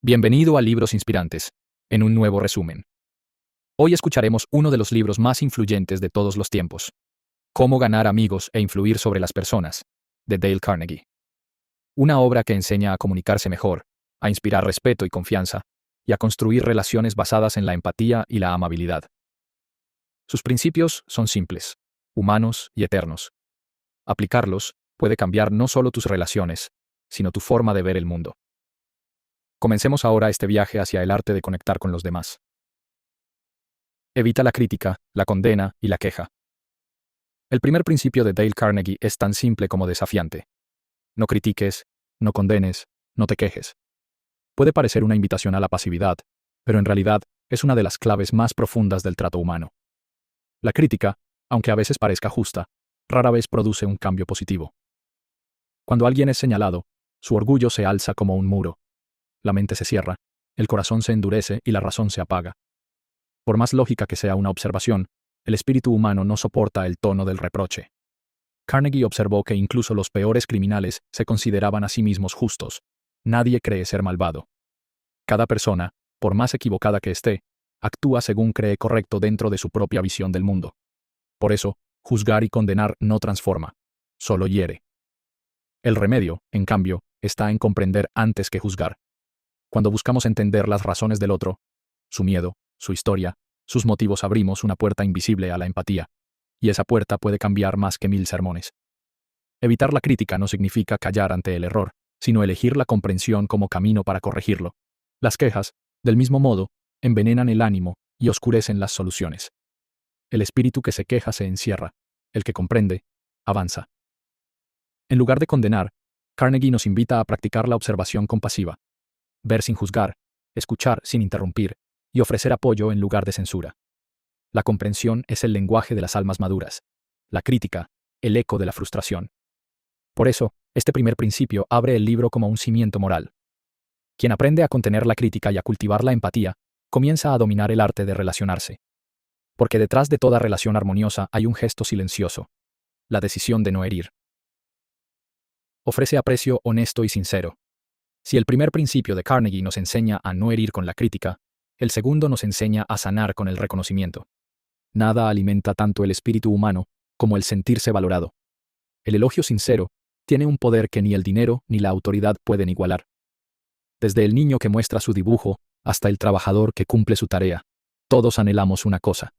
Bienvenido a Libros Inspirantes, en un nuevo resumen. Hoy escucharemos uno de los libros más influyentes de todos los tiempos, Cómo ganar amigos e influir sobre las personas, de Dale Carnegie. Una obra que enseña a comunicarse mejor, a inspirar respeto y confianza, y a construir relaciones basadas en la empatía y la amabilidad. Sus principios son simples, humanos y eternos. Aplicarlos puede cambiar no solo tus relaciones, sino tu forma de ver el mundo. Comencemos ahora este viaje hacia el arte de conectar con los demás. Evita la crítica, la condena y la queja. El primer principio de Dale Carnegie es tan simple como desafiante. No critiques, no condenes, no te quejes. Puede parecer una invitación a la pasividad, pero en realidad es una de las claves más profundas del trato humano. La crítica, aunque a veces parezca justa, rara vez produce un cambio positivo. Cuando alguien es señalado, su orgullo se alza como un muro. La mente se cierra, el corazón se endurece y la razón se apaga. Por más lógica que sea una observación, el espíritu humano no soporta el tono del reproche. Carnegie observó que incluso los peores criminales se consideraban a sí mismos justos. Nadie cree ser malvado. Cada persona, por más equivocada que esté, actúa según cree correcto dentro de su propia visión del mundo. Por eso, juzgar y condenar no transforma, solo hiere. El remedio, en cambio, está en comprender antes que juzgar. Cuando buscamos entender las razones del otro, su miedo, su historia, sus motivos, abrimos una puerta invisible a la empatía, y esa puerta puede cambiar más que 1000 sermones. Evitar la crítica no significa callar ante el error, sino elegir la comprensión como camino para corregirlo. Las quejas, del mismo modo, envenenan el ánimo y oscurecen las soluciones. El espíritu que se queja se encierra, el que comprende, avanza. En lugar de condenar, Carnegie nos invita a practicar la observación compasiva. Ver sin juzgar, escuchar sin interrumpir, y ofrecer apoyo en lugar de censura. La comprensión es el lenguaje de las almas maduras. La crítica, el eco de la frustración. Por eso, este primer principio abre el libro como un cimiento moral. Quien aprende a contener la crítica y a cultivar la empatía, comienza a dominar el arte de relacionarse. Porque detrás de toda relación armoniosa hay un gesto silencioso: la decisión de no herir. Ofrece aprecio honesto y sincero. Si el primer principio de Carnegie nos enseña a no herir con la crítica, el segundo nos enseña a sanar con el reconocimiento. Nada alimenta tanto el espíritu humano como el sentirse valorado. El elogio sincero tiene un poder que ni el dinero ni la autoridad pueden igualar. Desde el niño que muestra su dibujo hasta el trabajador que cumple su tarea, todos anhelamos una cosa: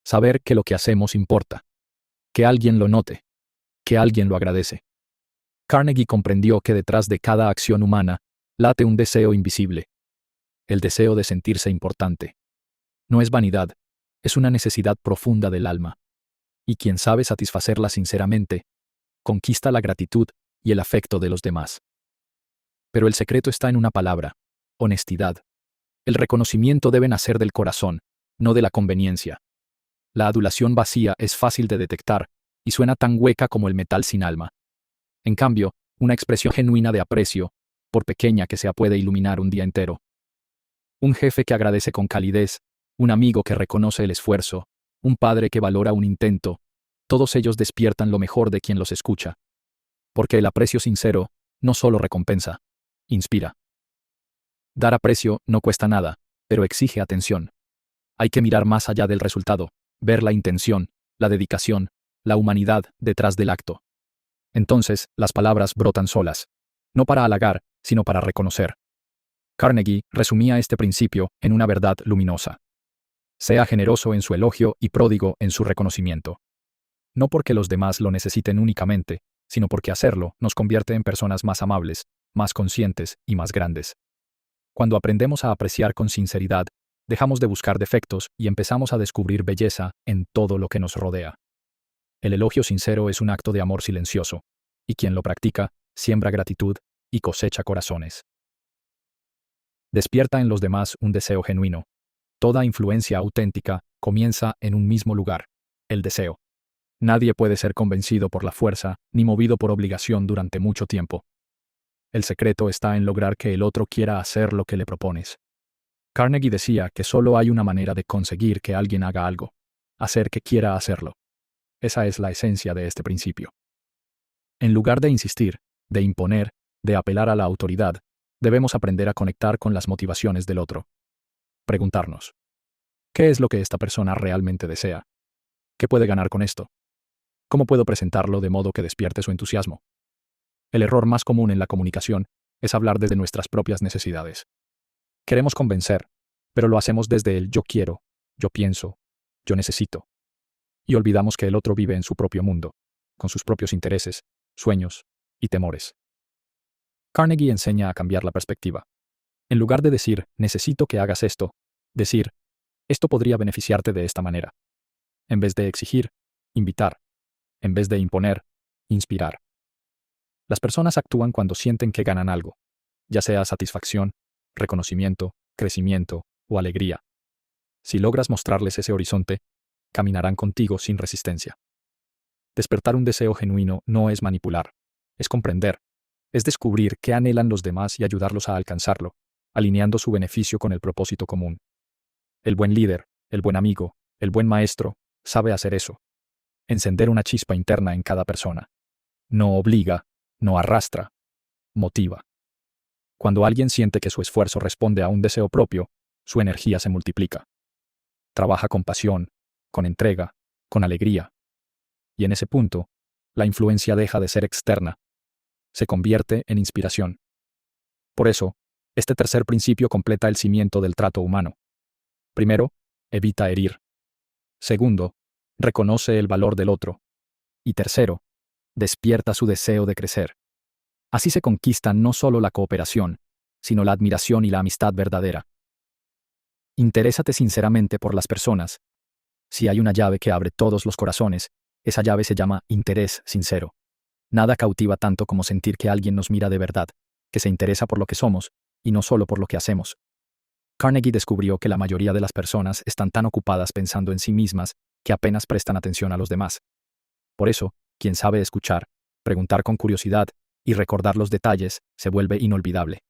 saber que lo que hacemos importa, que alguien lo note, que alguien lo agradece. Carnegie comprendió que detrás de cada acción humana late un deseo invisible, el deseo de sentirse importante. No es vanidad, es una necesidad profunda del alma. Y quien sabe satisfacerla sinceramente, conquista la gratitud y el afecto de los demás. Pero el secreto está en una palabra: honestidad. El reconocimiento debe nacer del corazón, no de la conveniencia. La adulación vacía es fácil de detectar y suena tan hueca como el metal sin alma. En cambio, una expresión genuina de aprecio, por pequeña que sea, puede iluminar un día entero. Un jefe que agradece con calidez, un amigo que reconoce el esfuerzo, un padre que valora un intento, todos ellos despiertan lo mejor de quien los escucha. Porque el aprecio sincero no solo recompensa, inspira. Dar aprecio no cuesta nada, pero exige atención. Hay que mirar más allá del resultado, ver la intención, la dedicación, la humanidad detrás del acto. Entonces, las palabras brotan solas, no para halagar, sino para reconocer. Carnegie resumía este principio en una verdad luminosa: sea generoso en su elogio y pródigo en su reconocimiento. No porque los demás lo necesiten únicamente, sino porque hacerlo nos convierte en personas más amables, más conscientes y más grandes. Cuando aprendemos a apreciar con sinceridad, dejamos de buscar defectos y empezamos a descubrir belleza en todo lo que nos rodea. El elogio sincero es un acto de amor silencioso, y quien lo practica siembra gratitud y cosecha corazones. Despierta en los demás un deseo genuino. Toda influencia auténtica comienza en un mismo lugar: el deseo. Nadie puede ser convencido por la fuerza ni movido por obligación durante mucho tiempo. El secreto está en lograr que el otro quiera hacer lo que le propones. Carnegie decía que solo hay una manera de conseguir que alguien haga algo: hacer que quiera hacerlo. Esa es la esencia de este principio. En lugar de insistir, de imponer, de apelar a la autoridad, Debemos aprender a conectar con las motivaciones del otro. Preguntarnos, ¿qué es lo que esta persona realmente desea? ¿Qué puede ganar con esto? ¿Cómo puedo presentarlo de modo que despierte su entusiasmo? El error más común en la comunicación es hablar desde nuestras propias necesidades. Queremos convencer, pero lo hacemos desde el yo quiero, yo pienso, yo necesito. Y olvidamos que el otro vive en su propio mundo, con sus propios intereses, sueños y temores. Carnegie enseña a cambiar la perspectiva. En lugar de decir, necesito que hagas esto, decir, esto podría beneficiarte de esta manera. En vez de exigir, invitar. En vez de imponer, inspirar. Las personas actúan cuando sienten que ganan algo, ya sea satisfacción, reconocimiento, crecimiento o alegría. Si logras mostrarles ese horizonte, caminarán contigo sin resistencia. Despertar un deseo genuino no es manipular, es comprender, es descubrir qué anhelan los demás y ayudarlos a alcanzarlo, alineando su beneficio con el propósito común. El buen líder, el buen amigo, el buen maestro, sabe hacer eso. Encender una chispa interna en cada persona. No obliga, no arrastra, motiva. Cuando alguien siente que su esfuerzo responde a un deseo propio, su energía se multiplica. Trabaja con pasión, con entrega, con alegría. Y en ese punto, la influencia deja de ser externa. Se convierte en inspiración. Por eso, este tercer principio completa el cimiento del trato humano. Primero, evita herir. Segundo, reconoce el valor del otro. Y tercero, despierta su deseo de crecer. Así se conquista no solo la cooperación, sino la admiración y la amistad verdadera. Interésate sinceramente por las personas. Si hay una llave que abre todos los corazones, esa llave se llama interés sincero. Nada cautiva tanto como sentir que alguien nos mira de verdad, que se interesa por lo que somos, y no solo por lo que hacemos. Carnegie descubrió que la mayoría de las personas están tan ocupadas pensando en sí mismas que apenas prestan atención a los demás. Por eso, quien sabe escuchar, preguntar con curiosidad y recordar los detalles se vuelve inolvidable.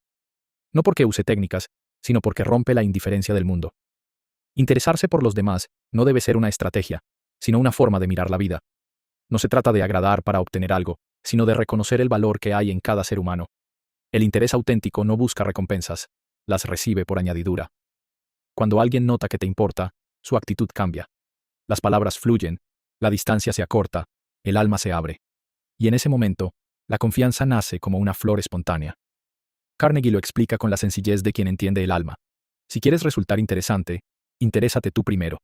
No porque use técnicas, sino porque rompe la indiferencia del mundo. Interesarse por los demás no debe ser una estrategia, sino una forma de mirar la vida. No se trata de agradar para obtener algo, sino de reconocer el valor que hay en cada ser humano. El interés auténtico no busca recompensas, las recibe por añadidura. Cuando alguien nota que te importa, su actitud cambia. Las palabras fluyen, la distancia se acorta, el alma se abre. Y en ese momento, la confianza nace como una flor espontánea. Carnegie lo explica con la sencillez de quien entiende el alma. Si quieres resultar interesante, interésate tú primero.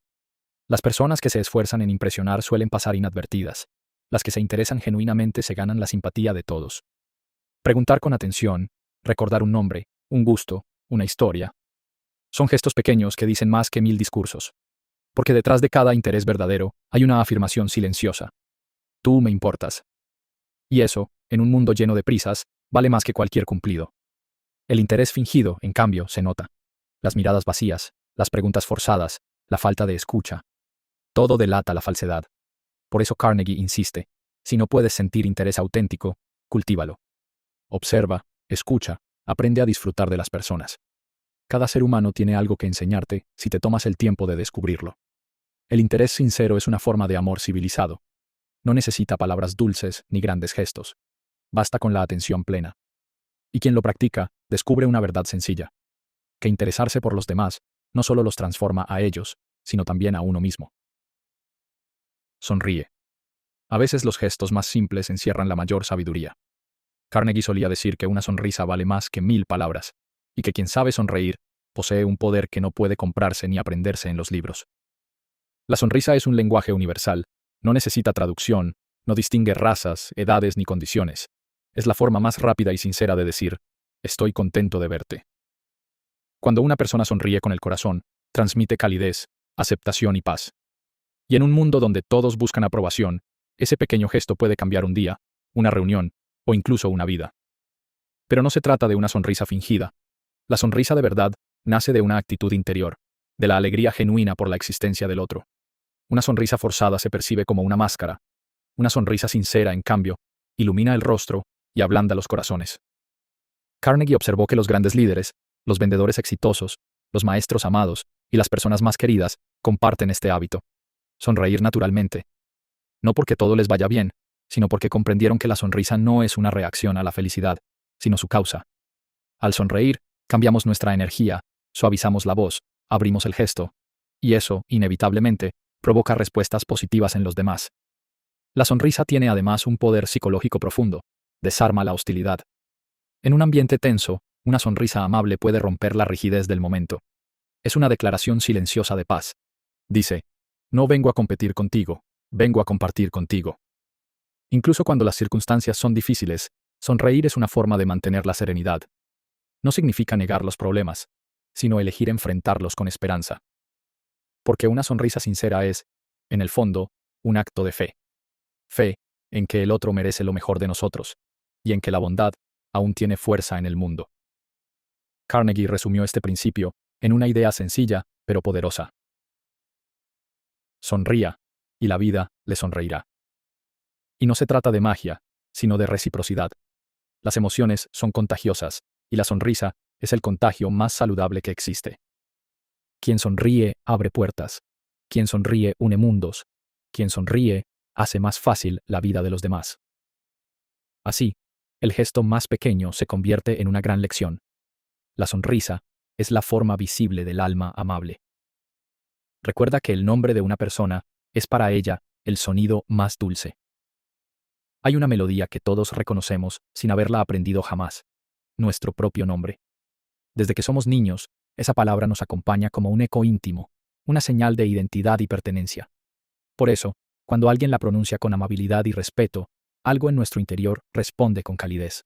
Las personas que se esfuerzan en impresionar suelen pasar inadvertidas. Las que se interesan genuinamente se ganan la simpatía de todos. Preguntar con atención, recordar un nombre, un gusto, una historia. Son gestos pequeños que dicen más que 1000 discursos. Porque detrás de cada interés verdadero hay una afirmación silenciosa. Tú me importas. Y eso, en un mundo lleno de prisas, vale más que cualquier cumplido. El interés fingido, en cambio, se nota. Las miradas vacías, las preguntas forzadas, la falta de escucha. Todo delata la falsedad. Por eso Carnegie insiste, si no puedes sentir interés auténtico, cultívalo. Observa, escucha, aprende a disfrutar de las personas. Cada ser humano tiene algo que enseñarte si te tomas el tiempo de descubrirlo. El interés sincero es una forma de amor civilizado. No necesita palabras dulces ni grandes gestos. Basta con la atención plena. Y quien lo practica, descubre una verdad sencilla. Que interesarse por los demás no solo los transforma a ellos, sino también a uno mismo. Sonríe. A veces los gestos más simples encierran la mayor sabiduría. Carnegie solía decir que una sonrisa vale más que 1000 palabras, y que quien sabe sonreír posee un poder que no puede comprarse ni aprenderse en los libros. La sonrisa es un lenguaje universal, no necesita traducción, no distingue razas, edades ni condiciones. Es la forma más rápida y sincera de decir, estoy contento de verte. Cuando una persona sonríe con el corazón, transmite calidez, aceptación y paz. Y en un mundo donde todos buscan aprobación, ese pequeño gesto puede cambiar un día, una reunión, o incluso una vida. Pero no se trata de una sonrisa fingida. La sonrisa de verdad nace de una actitud interior, de la alegría genuina por la existencia del otro. Una sonrisa forzada se percibe como una máscara. Una sonrisa sincera, en cambio, ilumina el rostro y ablanda los corazones. Carnegie observó que los grandes líderes, los vendedores exitosos, los maestros amados y las personas más queridas comparten este hábito. Sonreír naturalmente. No porque todo les vaya bien, sino porque comprendieron que la sonrisa no es una reacción a la felicidad, sino su causa. Al sonreír, cambiamos nuestra energía, suavizamos la voz, abrimos el gesto, y eso, inevitablemente, provoca respuestas positivas en los demás. La sonrisa tiene además un poder psicológico profundo, desarma la hostilidad. En un ambiente tenso, una sonrisa amable puede romper la rigidez del momento. Es una declaración silenciosa de paz. Dice, no vengo a competir contigo, vengo a compartir contigo. Incluso cuando las circunstancias son difíciles, sonreír es una forma de mantener la serenidad. No significa negar los problemas, sino elegir enfrentarlos con esperanza. Porque una sonrisa sincera es, en el fondo, un acto de fe. Fe en que el otro merece lo mejor de nosotros, y en que la bondad aún tiene fuerza en el mundo. Carnegie resumió este principio en una idea sencilla, pero poderosa. Sonría, y la vida le sonreirá. Y no se trata de magia, sino de reciprocidad. Las emociones son contagiosas, y la sonrisa es el contagio más saludable que existe. Quien sonríe abre puertas. Quien sonríe une mundos. Quien sonríe hace más fácil la vida de los demás. Así, el gesto más pequeño se convierte en una gran lección. La sonrisa es la forma visible del alma amable. Recuerda que el nombre de una persona es para ella el sonido más dulce. Hay una melodía que todos reconocemos sin haberla aprendido jamás: nuestro propio nombre. Desde que somos niños, esa palabra nos acompaña como un eco íntimo, una señal de identidad y pertenencia. Por eso, cuando alguien la pronuncia con amabilidad y respeto, algo en nuestro interior responde con calidez.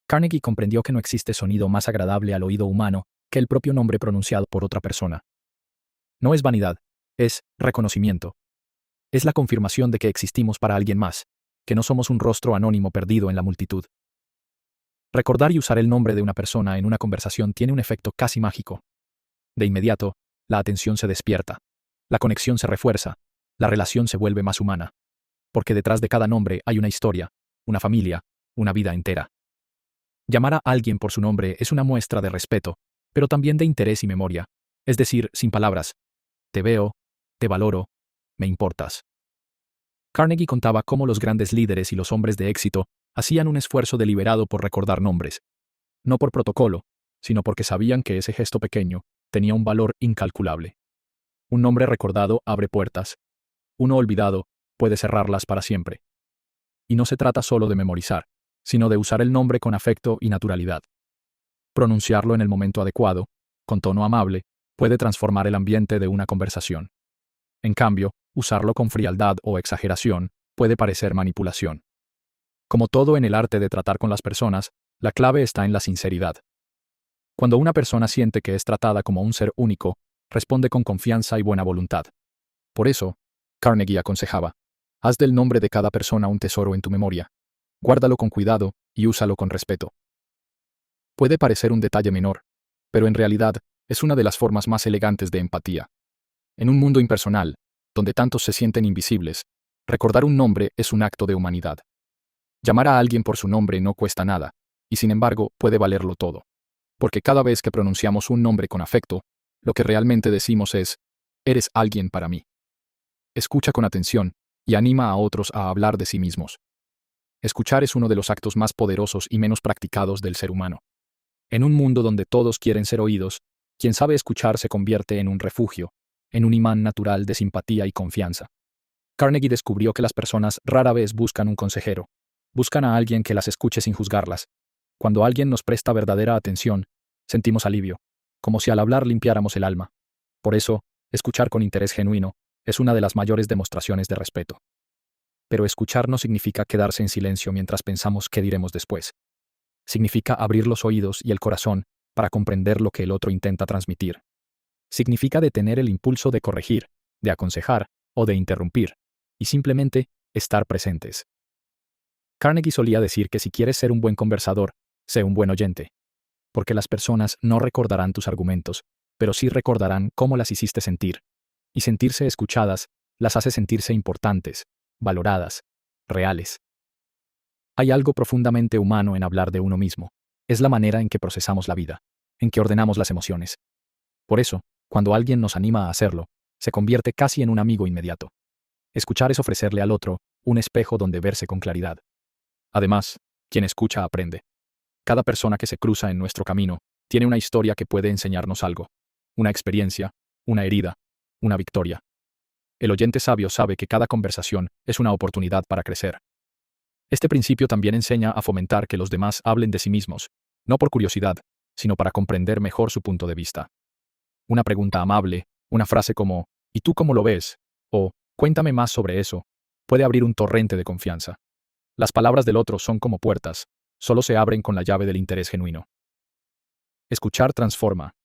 Carnegie comprendió que no existe sonido más agradable al oído humano que el propio nombre pronunciado por otra persona. No es vanidad, es reconocimiento. Es la confirmación de que existimos para alguien más, que no somos un rostro anónimo perdido en la multitud. Recordar y usar el nombre de una persona en una conversación tiene un efecto casi mágico. De inmediato, la atención se despierta, la conexión se refuerza, la relación se vuelve más humana. Porque detrás de cada nombre hay una historia, una familia, una vida entera. Llamar a alguien por su nombre es una muestra de respeto, pero también de interés y memoria, es decir, sin palabras. Te veo, te valoro, me importas. Carnegie contaba cómo los grandes líderes y los hombres de éxito hacían un esfuerzo deliberado por recordar nombres. No por protocolo, sino porque sabían que ese gesto pequeño tenía un valor incalculable. Un nombre recordado abre puertas. Uno olvidado puede cerrarlas para siempre. Y no se trata solo de memorizar, sino de usar el nombre con afecto y naturalidad. Pronunciarlo en el momento adecuado, con tono amable, puede transformar el ambiente de una conversación. En cambio, usarlo con frialdad o exageración puede parecer manipulación. Como todo en el arte de tratar con las personas, la clave está en la sinceridad. Cuando una persona siente que es tratada como un ser único, responde con confianza y buena voluntad. Por eso, Carnegie aconsejaba: haz del nombre de cada persona un tesoro en tu memoria. Guárdalo con cuidado y úsalo con respeto. Puede parecer un detalle menor, pero en realidad es una de las formas más elegantes de empatía. En un mundo impersonal, donde tantos se sienten invisibles, recordar un nombre es un acto de humanidad. Llamar a alguien por su nombre no cuesta nada, y sin embargo puede valerlo todo. Porque cada vez que pronunciamos un nombre con afecto, lo que realmente decimos es: eres alguien para mí. Escucha con atención y anima a otros a hablar de sí mismos. Escuchar es uno de los actos más poderosos y menos practicados del ser humano. En un mundo donde todos quieren ser oídos, quien sabe escuchar se convierte en un refugio, en un imán natural de simpatía y confianza. Carnegie descubrió que las personas rara vez buscan un consejero. Buscan a alguien que las escuche sin juzgarlas. Cuando alguien nos presta verdadera atención, sentimos alivio, como si al hablar limpiáramos el alma. Por eso, escuchar con interés genuino es una de las mayores demostraciones de respeto. Pero escuchar no significa quedarse en silencio mientras pensamos qué diremos después. Significa abrir los oídos y el corazón para comprender lo que el otro intenta transmitir. Significa detener el impulso de corregir, de aconsejar o de interrumpir, y simplemente estar presentes. Carnegie solía decir que si quieres ser un buen conversador, sé un buen oyente. Porque las personas no recordarán tus argumentos, pero sí recordarán cómo las hiciste sentir. Y sentirse escuchadas las hace sentirse importantes, valoradas, reales. Hay algo profundamente humano en hablar de uno mismo. Es la manera en que procesamos la vida, en que ordenamos las emociones. Por eso, cuando alguien nos anima a hacerlo, se convierte casi en un amigo inmediato. Escuchar es ofrecerle al otro un espejo donde verse con claridad. Además, quien escucha aprende. Cada persona que se cruza en nuestro camino tiene una historia que puede enseñarnos algo, una experiencia, una herida, una victoria. El oyente sabio sabe que cada conversación es una oportunidad para crecer. Este principio también enseña a fomentar que los demás hablen de sí mismos, no por curiosidad, sino para comprender mejor su punto de vista. Una pregunta amable, una frase como ¿y tú cómo lo ves? O cuéntame más sobre eso, puede abrir un torrente de confianza. Las palabras del otro son como puertas, solo se abren con la llave del interés genuino. Escuchar transforma,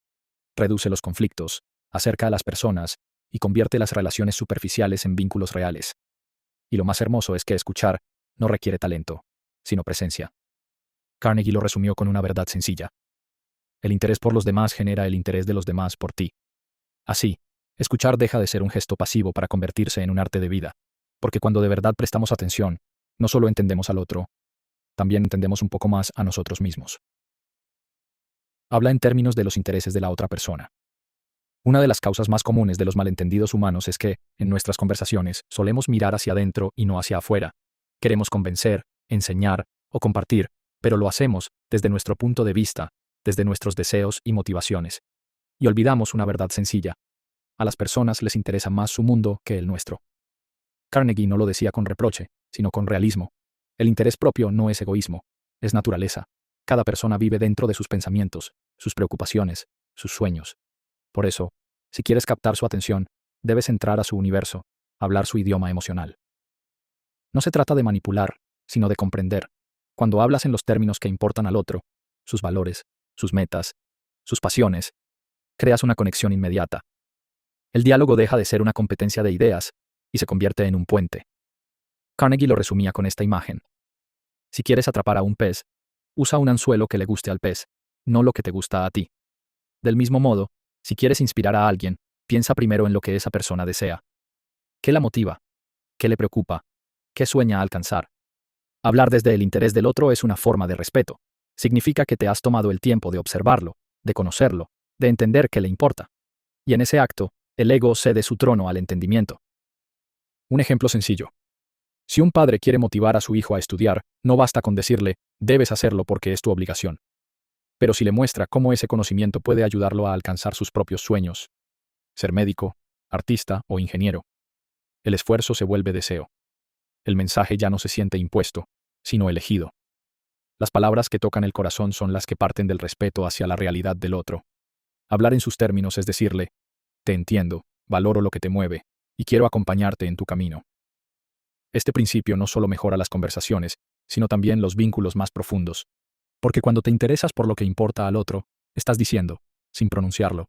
reduce los conflictos, acerca a las personas y convierte las relaciones superficiales en vínculos reales. Y lo más hermoso es que escuchar no requiere talento, sino presencia. Carnegie lo resumió con una verdad sencilla. El interés por los demás genera el interés de los demás por ti. Así, escuchar deja de ser un gesto pasivo para convertirse en un arte de vida, porque cuando de verdad prestamos atención, no solo entendemos al otro, también entendemos un poco más a nosotros mismos. Habla en términos de los intereses de la otra persona. Una de las causas más comunes de los malentendidos humanos es que, en nuestras conversaciones, solemos mirar hacia adentro y no hacia afuera. Queremos convencer, enseñar o compartir, pero lo hacemos desde nuestro punto de vista, desde nuestros deseos y motivaciones. Y olvidamos una verdad sencilla. A las personas les interesa más su mundo que el nuestro. Carnegie no lo decía con reproche, sino con realismo. El interés propio no es egoísmo, es naturaleza. Cada persona vive dentro de sus pensamientos, sus preocupaciones, sus sueños. Por eso, si quieres captar su atención, debes entrar a su universo, hablar su idioma emocional. No se trata de manipular, sino de comprender. Cuando hablas en los términos que importan al otro, sus valores, sus metas, sus pasiones, creas una conexión inmediata. El diálogo deja de ser una competencia de ideas y se convierte en un puente. Carnegie lo resumía con esta imagen. Si quieres atrapar a un pez, usa un anzuelo que le guste al pez, no lo que te gusta a ti. Del mismo modo, si quieres inspirar a alguien, piensa primero en lo que esa persona desea. ¿Qué la motiva? ¿Qué le preocupa? ¿Qué sueña alcanzar? Hablar desde el interés del otro es una forma de respeto. Significa que te has tomado el tiempo de observarlo, de conocerlo, de entender qué le importa. Y en ese acto, el ego cede su trono al entendimiento. Un ejemplo sencillo. Si un padre quiere motivar a su hijo a estudiar, no basta con decirle, debes hacerlo porque es tu obligación. Pero si le muestra cómo ese conocimiento puede ayudarlo a alcanzar sus propios sueños, ser médico, artista o ingeniero, el esfuerzo se vuelve deseo. El mensaje ya no se siente impuesto, sino elegido. Las palabras que tocan el corazón son las que parten del respeto hacia la realidad del otro. Hablar en sus términos es decirle, te entiendo, valoro lo que te mueve, y quiero acompañarte en tu camino. Este principio no solo mejora las conversaciones, sino también los vínculos más profundos. Porque cuando te interesas por lo que importa al otro, estás diciendo, sin pronunciarlo,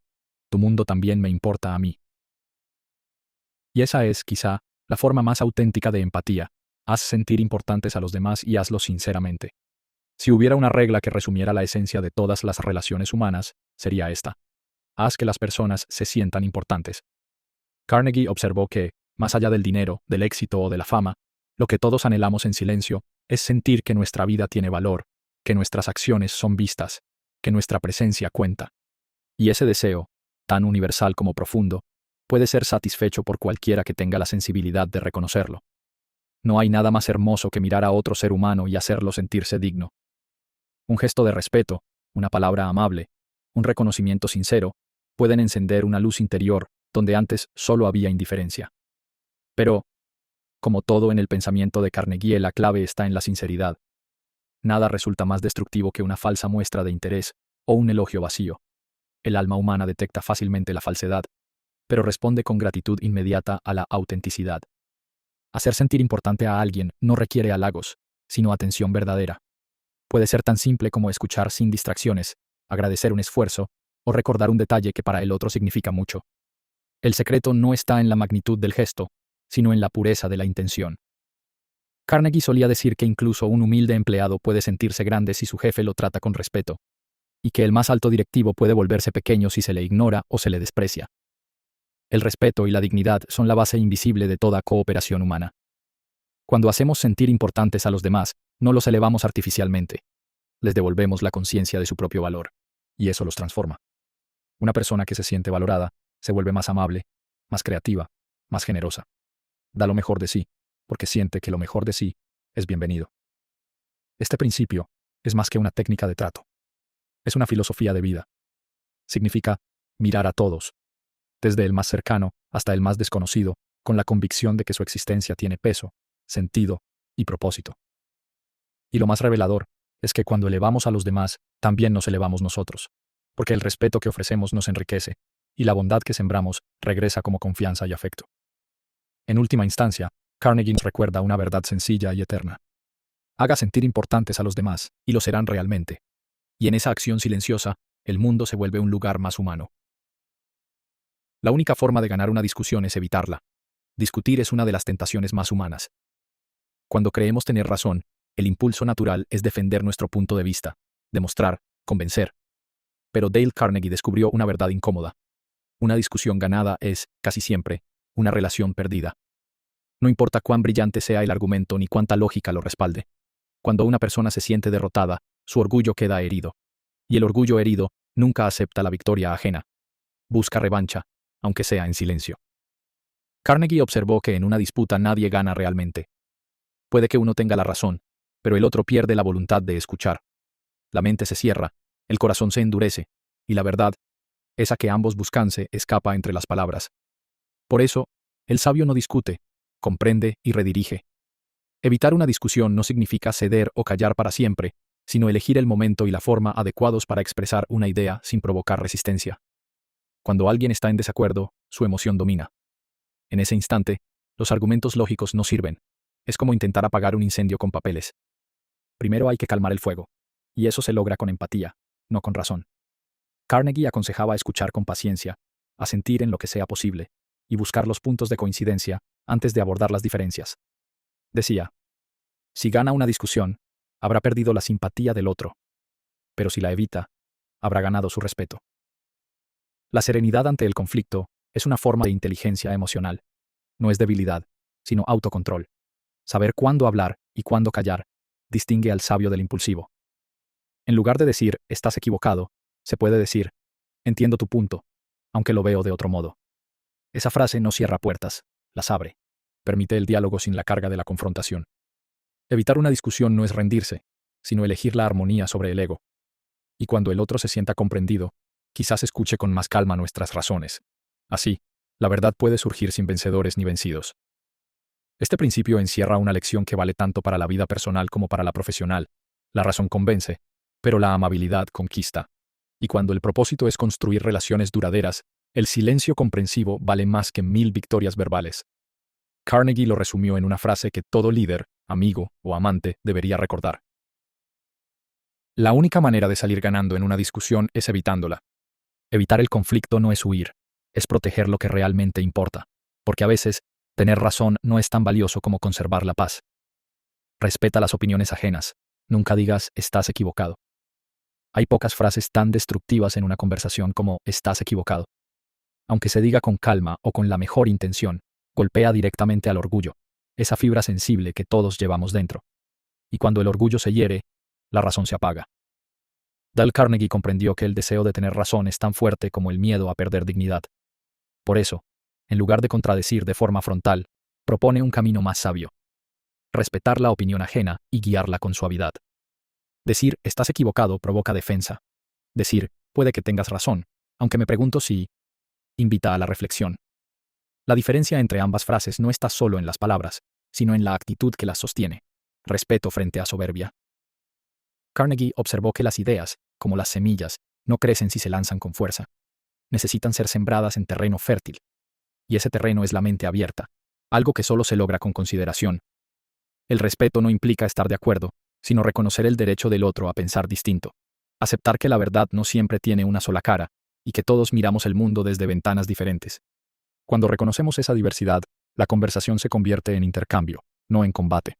tu mundo también me importa a mí. Y esa es, quizá, la forma más auténtica de empatía. Haz sentir importantes a los demás y hazlo sinceramente. Si hubiera una regla que resumiera la esencia de todas las relaciones humanas, sería esta. Haz que las personas se sientan importantes. Carnegie observó que, más allá del dinero, del éxito o de la fama, lo que todos anhelamos en silencio es sentir que nuestra vida tiene valor, que nuestras acciones son vistas, que nuestra presencia cuenta. Y ese deseo, tan universal como profundo, puede ser satisfecho por cualquiera que tenga la sensibilidad de reconocerlo. No hay nada más hermoso que mirar a otro ser humano y hacerlo sentirse digno. Un gesto de respeto, una palabra amable, un reconocimiento sincero, pueden encender una luz interior donde antes solo había indiferencia. Pero, como todo en el pensamiento de Carnegie, la clave está en la sinceridad. Nada resulta más destructivo que una falsa muestra de interés o un elogio vacío. El alma humana detecta fácilmente la falsedad, pero responde con gratitud inmediata a la autenticidad. Hacer sentir importante a alguien no requiere halagos, sino atención verdadera. Puede ser tan simple como escuchar sin distracciones, agradecer un esfuerzo o recordar un detalle que para el otro significa mucho. El secreto no está en la magnitud del gesto, sino en la pureza de la intención. Carnegie solía decir que incluso un humilde empleado puede sentirse grande si su jefe lo trata con respeto, y que el más alto directivo puede volverse pequeño si se le ignora o se le desprecia. El respeto y la dignidad son la base invisible de toda cooperación humana. Cuando hacemos sentir importantes a los demás, no los elevamos artificialmente. Les devolvemos la conciencia de su propio valor, y eso los transforma. Una persona que se siente valorada se vuelve más amable, más creativa, más generosa. Da lo mejor de sí, porque siente que lo mejor de sí es bienvenido. Este principio es más que una técnica de trato. Es una filosofía de vida. Significa mirar a todos, desde el más cercano hasta el más desconocido, con la convicción de que su existencia tiene peso, sentido y propósito. Y lo más revelador es que cuando elevamos a los demás, también nos elevamos nosotros, porque el respeto que ofrecemos nos enriquece, y la bondad que sembramos regresa como confianza y afecto. En última instancia, Carnegie nos recuerda una verdad sencilla y eterna. Haga sentir importantes a los demás, y lo serán realmente. Y en esa acción silenciosa, el mundo se vuelve un lugar más humano. La única forma de ganar una discusión es evitarla. Discutir es una de las tentaciones más humanas. Cuando creemos tener razón, el impulso natural es defender nuestro punto de vista, demostrar, convencer. Pero Dale Carnegie descubrió una verdad incómoda. Una discusión ganada es, casi siempre, una relación perdida. No importa cuán brillante sea el argumento ni cuánta lógica lo respalde. Cuando una persona se siente derrotada, su orgullo queda herido. Y el orgullo herido nunca acepta la victoria ajena. Busca revancha, aunque sea en silencio. Carnegie observó que en una disputa nadie gana realmente. Puede que uno tenga la razón, pero el otro pierde la voluntad de escuchar. La mente se cierra, el corazón se endurece, y la verdad, esa que ambos buscan, se escapa entre las palabras. Por eso, el sabio no discute, comprende y redirige. Evitar una discusión no significa ceder o callar para siempre, sino elegir el momento y la forma adecuados para expresar una idea sin provocar resistencia. Cuando alguien está en desacuerdo, su emoción domina. En ese instante, los argumentos lógicos no sirven. Es como intentar apagar un incendio con papeles. Primero hay que calmar el fuego, y eso se logra con empatía, no con razón. Carnegie aconsejaba escuchar con paciencia, asentir en lo que sea posible, y buscar los puntos de coincidencia antes de abordar las diferencias. Decía, si gana una discusión, habrá perdido la simpatía del otro, pero si la evita, habrá ganado su respeto. La serenidad ante el conflicto es una forma de inteligencia emocional. No es debilidad, sino autocontrol. Saber cuándo hablar y cuándo callar distingue al sabio del impulsivo. En lugar de decir, estás equivocado, se puede decir, entiendo tu punto, aunque lo veo de otro modo. Esa frase no cierra puertas, las abre. Permite el diálogo sin la carga de la confrontación. Evitar una discusión no es rendirse, sino elegir la armonía sobre el ego. Y cuando el otro se sienta comprendido, quizás escuche con más calma nuestras razones. Así, la verdad puede surgir sin vencedores ni vencidos. Este principio encierra una lección que vale tanto para la vida personal como para la profesional. La razón convence, pero la amabilidad conquista. Y cuando el propósito es construir relaciones duraderas, el silencio comprensivo vale más que 1000 victorias verbales. Carnegie lo resumió en una frase que todo líder, amigo o amante debería recordar. La única manera de salir ganando en una discusión es evitándola. Evitar el conflicto no es huir, es proteger lo que realmente importa, porque a veces, tener razón no es tan valioso como conservar la paz. Respeta las opiniones ajenas, nunca digas estás equivocado. Hay pocas frases tan destructivas en una conversación como estás equivocado. Aunque se diga con calma o con la mejor intención, golpea directamente al orgullo, esa fibra sensible que todos llevamos dentro. Y cuando el orgullo se hiere, la razón se apaga. Dale Carnegie comprendió que el deseo de tener razón es tan fuerte como el miedo a perder dignidad. Por eso, en lugar de contradecir de forma frontal, propone un camino más sabio. Respetar la opinión ajena y guiarla con suavidad. Decir estás equivocado provoca defensa. Decir puede que tengas razón, aunque me pregunto si invita a la reflexión. La diferencia entre ambas frases no está solo en las palabras, sino en la actitud que las sostiene. Respeto frente a soberbia. Carnegie observó que las ideas, como las semillas, no crecen si se lanzan con fuerza. Necesitan ser sembradas en terreno fértil. Y ese terreno es la mente abierta, algo que solo se logra con consideración. El respeto no implica estar de acuerdo, sino reconocer el derecho del otro a pensar distinto. Aceptar que la verdad no siempre tiene una sola cara, y que todos miramos el mundo desde ventanas diferentes. Cuando reconocemos esa diversidad, la conversación se convierte en intercambio, no en combate.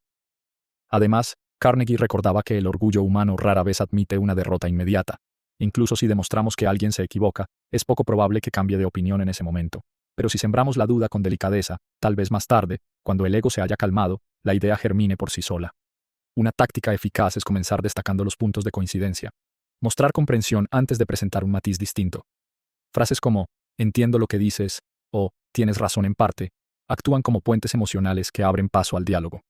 Además, Carnegie recordaba que el orgullo humano rara vez admite una derrota inmediata. Incluso si demostramos que alguien se equivoca, es poco probable que cambie de opinión en ese momento. Pero si sembramos la duda con delicadeza, tal vez más tarde, cuando el ego se haya calmado, la idea germine por sí sola. Una táctica eficaz es comenzar destacando los puntos de coincidencia. Mostrar comprensión antes de presentar un matiz distinto. Frases como, entiendo lo que dices, o, tienes razón en parte, actúan como puentes emocionales que abren paso al diálogo.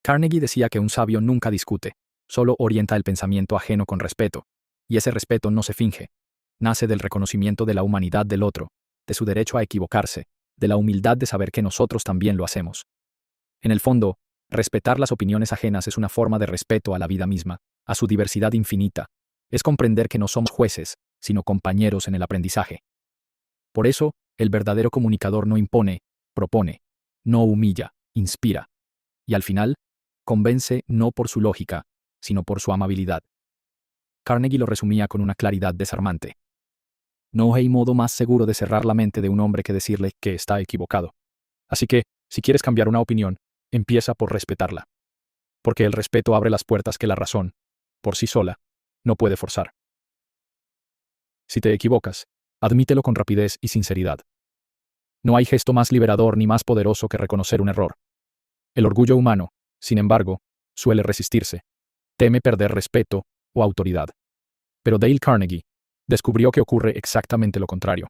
Carnegie decía que un sabio nunca discute, solo orienta el pensamiento ajeno con respeto, y ese respeto no se finge. Nace del reconocimiento de la humanidad del otro, de su derecho a equivocarse, de la humildad de saber que nosotros también lo hacemos. En el fondo, respetar las opiniones ajenas es una forma de respeto a la vida misma, a su diversidad infinita. Es comprender que no somos jueces, sino compañeros en el aprendizaje. Por eso, el verdadero comunicador no impone, propone, no humilla, inspira. Y al final, convence no por su lógica, sino por su amabilidad. Carnegie lo resumía con una claridad desarmante. No hay modo más seguro de cerrar la mente de un hombre que decirle que está equivocado. Así que, si quieres cambiar una opinión, empieza por respetarla. Porque el respeto abre las puertas que la razón, por sí sola, no puede forzar. Si te equivocas, admítelo con rapidez y sinceridad. No hay gesto más liberador ni más poderoso que reconocer un error. El orgullo humano, sin embargo, suele resistirse. Teme perder respeto o autoridad. Pero Dale Carnegie descubrió que ocurre exactamente lo contrario.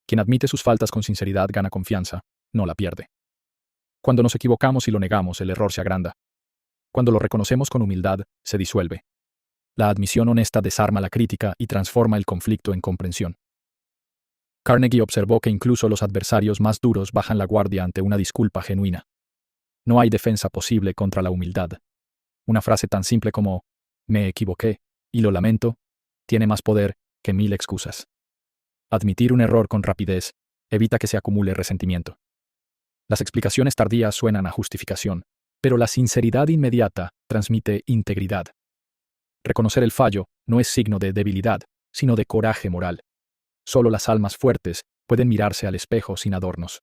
Quien admite sus faltas con sinceridad gana confianza, no la pierde. Cuando nos equivocamos y lo negamos, el error se agranda. Cuando lo reconocemos con humildad, se disuelve. La admisión honesta desarma la crítica y transforma el conflicto en comprensión. Carnegie observó que incluso los adversarios más duros bajan la guardia ante una disculpa genuina. No hay defensa posible contra la humildad. Una frase tan simple como «me equivoqué» y «lo lamento» tiene más poder que 1000 excusas. Admitir un error con rapidez evita que se acumule resentimiento. Las explicaciones tardías suenan a justificación, pero la sinceridad inmediata transmite integridad. Reconocer el fallo no es signo de debilidad, sino de coraje moral. Solo las almas fuertes pueden mirarse al espejo sin adornos.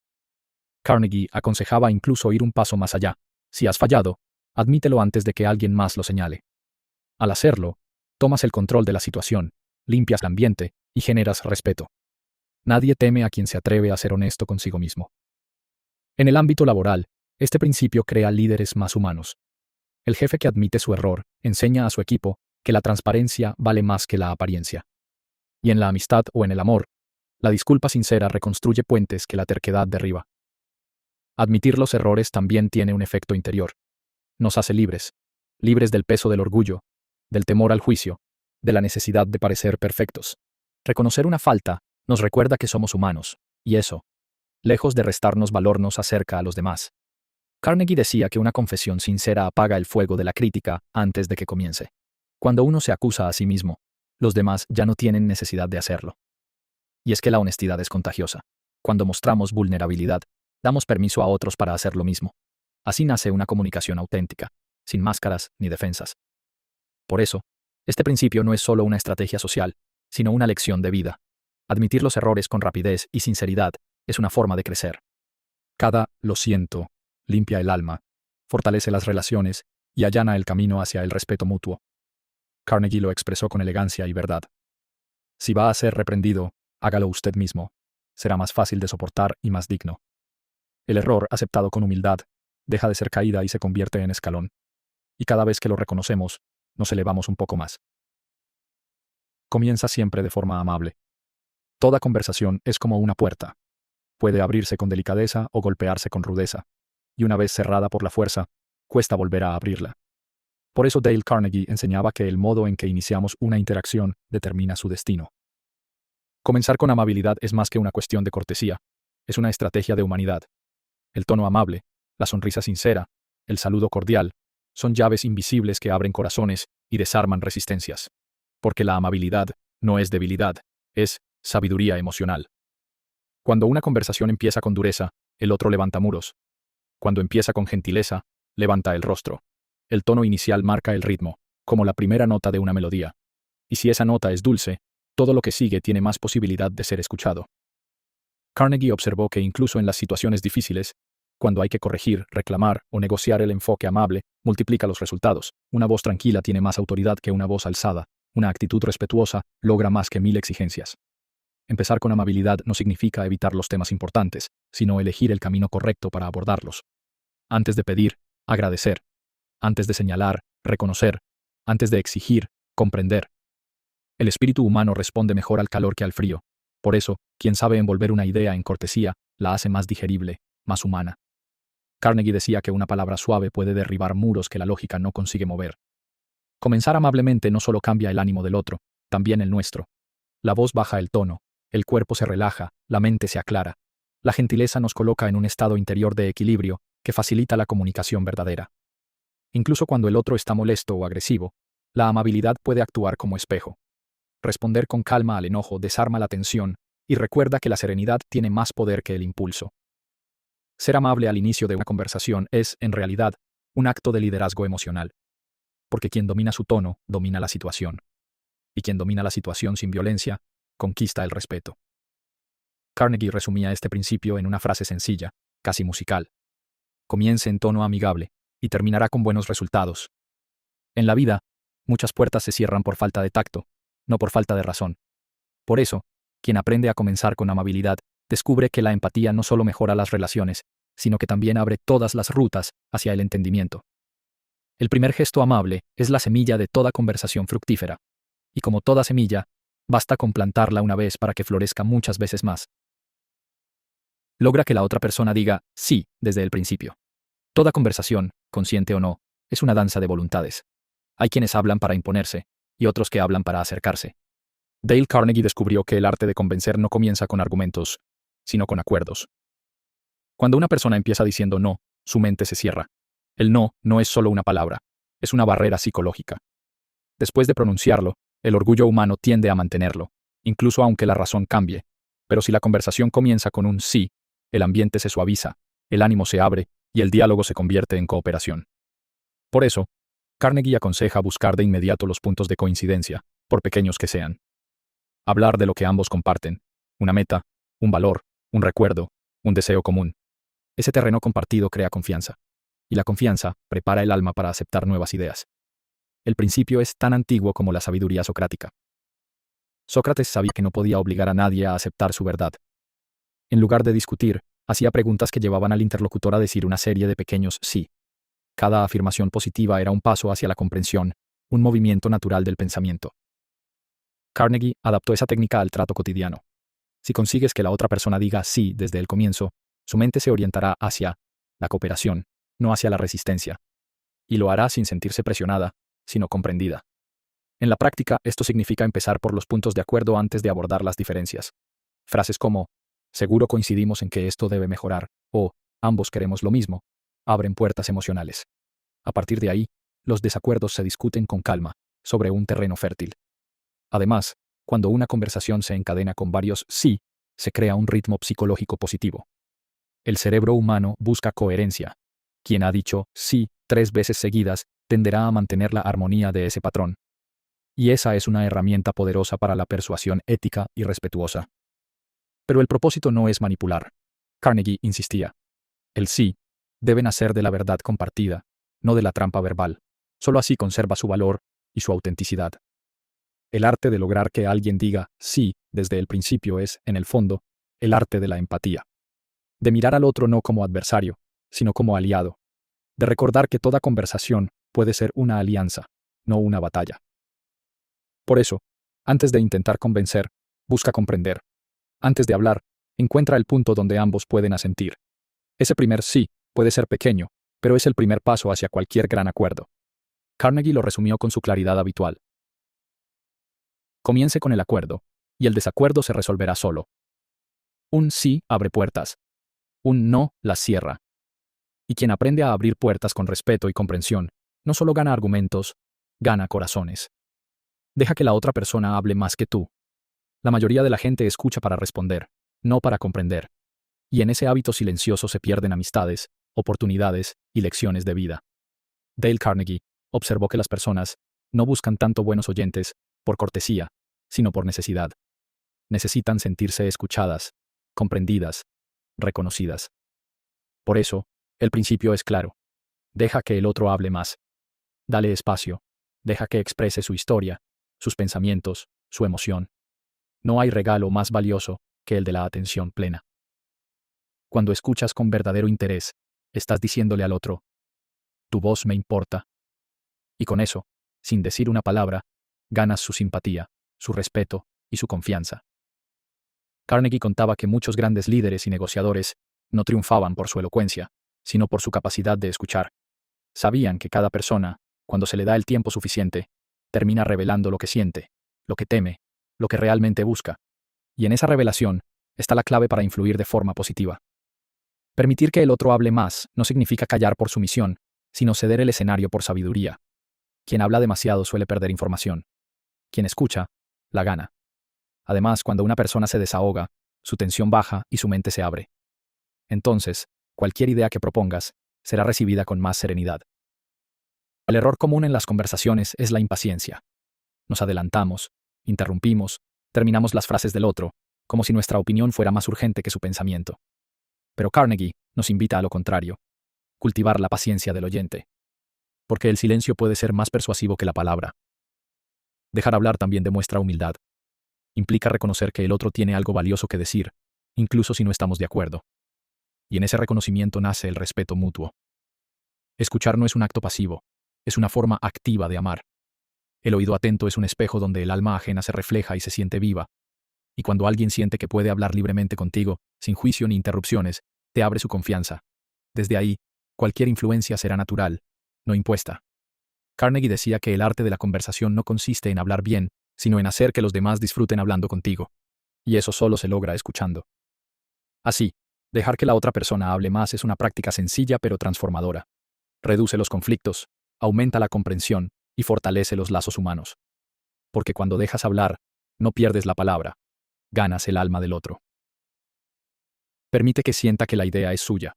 Carnegie aconsejaba incluso ir un paso más allá. Si has fallado, admítelo antes de que alguien más lo señale. Al hacerlo, tomas el control de la situación, limpias el ambiente y generas respeto. Nadie teme a quien se atreve a ser honesto consigo mismo. En el ámbito laboral, este principio crea líderes más humanos. El jefe que admite su error enseña a su equipo que la transparencia vale más que la apariencia. Y en la amistad o en el amor, la disculpa sincera reconstruye puentes que la terquedad derriba. Admitir los errores también tiene un efecto interior. Nos hace libres, libres del peso del orgullo, del temor al juicio, de la necesidad de parecer perfectos. Reconocer una falta nos recuerda que somos humanos, y eso, lejos de restarnos valor, nos acerca a los demás. Carnegie decía que una confesión sincera apaga el fuego de la crítica antes de que comience. Cuando uno se acusa a sí mismo, los demás ya no tienen necesidad de hacerlo. Y es que la honestidad es contagiosa. Cuando mostramos vulnerabilidad, damos permiso a otros para hacer lo mismo. Así nace una comunicación auténtica, sin máscaras ni defensas. Por eso, este principio no es solo una estrategia social, sino una lección de vida. Admitir los errores con rapidez y sinceridad es una forma de crecer. Cada «lo siento» limpia el alma, fortalece las relaciones y allana el camino hacia el respeto mutuo. Carnegie lo expresó con elegancia y verdad. Si va a ser reprendido, hágalo usted mismo. Será más fácil de soportar y más digno. El error, aceptado con humildad, deja de ser caída y se convierte en escalón. Y cada vez que lo reconocemos, nos elevamos un poco más. Comienza siempre de forma amable. Toda conversación es como una puerta. Puede abrirse con delicadeza o golpearse con rudeza. Y una vez cerrada por la fuerza, cuesta volver a abrirla. Por eso Dale Carnegie enseñaba que el modo en que iniciamos una interacción determina su destino. Comenzar con amabilidad es más que una cuestión de cortesía, es una estrategia de humanidad. El tono amable, la sonrisa sincera, el saludo cordial, son llaves invisibles que abren corazones y desarman resistencias. Porque la amabilidad no es debilidad, es sabiduría emocional. Cuando una conversación empieza con dureza, el otro levanta muros. Cuando empieza con gentileza, levanta el rostro. El tono inicial marca el ritmo, como la primera nota de una melodía. Y si esa nota es dulce, todo lo que sigue tiene más posibilidad de ser escuchado. Carnegie observó que incluso en las situaciones difíciles, cuando hay que corregir, reclamar o negociar, el enfoque amable multiplica los resultados. Una voz tranquila tiene más autoridad que una voz alzada. Una actitud respetuosa logra más que 1000 exigencias. Empezar con amabilidad no significa evitar los temas importantes, sino elegir el camino correcto para abordarlos. Antes de pedir, agradecer. Antes de señalar, reconocer. Antes de exigir, comprender. El espíritu humano responde mejor al calor que al frío. Por eso, quien sabe envolver una idea en cortesía, la hace más digerible, más humana. Carnegie decía que una palabra suave puede derribar muros que la lógica no consigue mover. Comenzar amablemente no solo cambia el ánimo del otro, también el nuestro. La voz baja el tono, el cuerpo se relaja, la mente se aclara. La gentileza nos coloca en un estado interior de equilibrio que facilita la comunicación verdadera. Incluso cuando el otro está molesto o agresivo, la amabilidad puede actuar como espejo. Responder con calma al enojo desarma la tensión y recuerda que la serenidad tiene más poder que el impulso. Ser amable al inicio de una conversación es, en realidad, un acto de liderazgo emocional. Porque quien domina su tono, domina la situación. Y quien domina la situación sin violencia, conquista el respeto. Carnegie resumía este principio en una frase sencilla, casi musical. Comience en tono amigable y terminará con buenos resultados. En la vida, muchas puertas se cierran por falta de tacto, no por falta de razón. Por eso, quien aprende a comenzar con amabilidad descubre que la empatía no solo mejora las relaciones, sino que también abre todas las rutas hacia el entendimiento. El primer gesto amable es la semilla de toda conversación fructífera. Y como toda semilla, basta con plantarla una vez para que florezca muchas veces más. Logra que la otra persona diga sí desde el principio. Toda conversación, consciente o no, es una danza de voluntades. Hay quienes hablan para imponerse, y otros que hablan para acercarse. Dale Carnegie descubrió que el arte de convencer no comienza con argumentos, sino con acuerdos. Cuando una persona empieza diciendo no, su mente se cierra. El no no es solo una palabra, es una barrera psicológica. Después de pronunciarlo, el orgullo humano tiende a mantenerlo, incluso aunque la razón cambie. Pero si la conversación comienza con un sí, el ambiente se suaviza, el ánimo se abre y el diálogo se convierte en cooperación. Por eso, Carnegie aconseja buscar de inmediato los puntos de coincidencia, por pequeños que sean. Hablar de lo que ambos comparten, una meta, un valor, un recuerdo, un deseo común. Ese terreno compartido crea confianza. Y la confianza prepara el alma para aceptar nuevas ideas. El principio es tan antiguo como la sabiduría socrática. Sócrates sabía que no podía obligar a nadie a aceptar su verdad. En lugar de discutir, hacía preguntas que llevaban al interlocutor a decir una serie de pequeños sí. Cada afirmación positiva era un paso hacia la comprensión, un movimiento natural del pensamiento. Carnegie adaptó esa técnica al trato cotidiano. Si consigues que la otra persona diga sí desde el comienzo, su mente se orientará hacia la cooperación, no hacia la resistencia. Y lo hará sin sentirse presionada, sino comprendida. En la práctica, esto significa empezar por los puntos de acuerdo antes de abordar las diferencias. Frases como, seguro coincidimos en que esto debe mejorar, o, ambos queremos lo mismo, abren puertas emocionales. A partir de ahí, los desacuerdos se discuten con calma, sobre un terreno fértil. Además, cuando una conversación se encadena con varios sí, se crea un ritmo psicológico positivo. El cerebro humano busca coherencia. Quien ha dicho sí 3 veces seguidas tenderá a mantener la armonía de ese patrón. Y esa es una herramienta poderosa para la persuasión ética y respetuosa. Pero el propósito no es manipular. Carnegie insistía. El sí debe nacer de la verdad compartida, no de la trampa verbal. Solo así conserva su valor y su autenticidad. El arte de lograr que alguien diga sí desde el principio es, en el fondo, el arte de la empatía. De mirar al otro no como adversario, sino como aliado. De recordar que toda conversación puede ser una alianza, no una batalla. Por eso, antes de intentar convencer, busca comprender. Antes de hablar, encuentra el punto donde ambos pueden asentir. Ese primer sí puede ser pequeño, pero es el primer paso hacia cualquier gran acuerdo. Carnegie lo resumió con su claridad habitual. Comience con el acuerdo, y el desacuerdo se resolverá solo. Un sí abre puertas. Un no las cierra. Y quien aprende a abrir puertas con respeto y comprensión, no solo gana argumentos, gana corazones. Deja que la otra persona hable más que tú. La mayoría de la gente escucha para responder, no para comprender. Y en ese hábito silencioso se pierden amistades, oportunidades y lecciones de vida. Dale Carnegie observó que las personas no buscan tanto buenos oyentes por cortesía, sino por necesidad. Necesitan sentirse escuchadas, comprendidas, reconocidas. Por eso, el principio es claro. Deja que el otro hable más. Dale espacio. Deja que exprese su historia, sus pensamientos, su emoción. No hay regalo más valioso que el de la atención plena. Cuando escuchas con verdadero interés, estás diciéndole al otro, tu voz me importa. Y con eso, sin decir una palabra, ganas su simpatía, su respeto y su confianza. Carnegie contaba que muchos grandes líderes y negociadores no triunfaban por su elocuencia, sino por su capacidad de escuchar. Sabían que cada persona cuando se le da el tiempo suficiente, termina revelando lo que siente, lo que teme, lo que realmente busca. Y en esa revelación está la clave para influir de forma positiva. Permitir que el otro hable más no significa callar por sumisión, sino ceder el escenario por sabiduría. Quien habla demasiado suele perder información. Quien escucha, la gana. Además, cuando una persona se desahoga, su tensión baja y su mente se abre. Entonces, cualquier idea que propongas será recibida con más serenidad. El error común en las conversaciones es la impaciencia. Nos adelantamos, interrumpimos, terminamos las frases del otro, como si nuestra opinión fuera más urgente que su pensamiento. Pero Carnegie nos invita a lo contrario, cultivar la paciencia del oyente. Porque el silencio puede ser más persuasivo que la palabra. Dejar hablar también demuestra humildad. Implica reconocer que el otro tiene algo valioso que decir, incluso si no estamos de acuerdo. Y en ese reconocimiento nace el respeto mutuo. Escuchar no es un acto pasivo, es una forma activa de amar. El oído atento es un espejo donde el alma ajena se refleja y se siente viva. Y cuando alguien siente que puede hablar libremente contigo, sin juicio ni interrupciones, te abre su confianza. Desde ahí, cualquier influencia será natural, no impuesta. Carnegie decía que el arte de la conversación no consiste en hablar bien, sino en hacer que los demás disfruten hablando contigo. Y eso solo se logra escuchando. Así, dejar que la otra persona hable más es una práctica sencilla pero transformadora. Reduce los conflictos, aumenta la comprensión y fortalece los lazos humanos. Porque cuando dejas hablar, no pierdes la palabra, ganas el alma del otro. Permite que sienta que la idea es suya.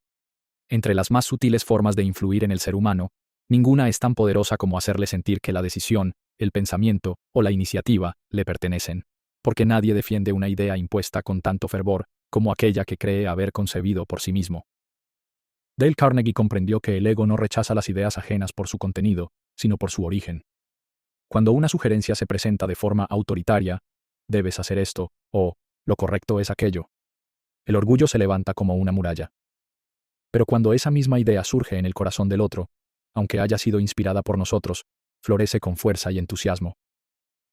Entre las más sutiles formas de influir en el ser humano, ninguna es tan poderosa como hacerle sentir que la decisión, el pensamiento o la iniciativa le pertenecen, porque nadie defiende una idea impuesta con tanto fervor como aquella que cree haber concebido por sí mismo. Dale Carnegie comprendió que el ego no rechaza las ideas ajenas por su contenido, sino por su origen. Cuando una sugerencia se presenta de forma autoritaria, debes hacer esto, o lo correcto es aquello. El orgullo se levanta como una muralla. Pero cuando esa misma idea surge en el corazón del otro, aunque haya sido inspirada por nosotros, florece con fuerza y entusiasmo.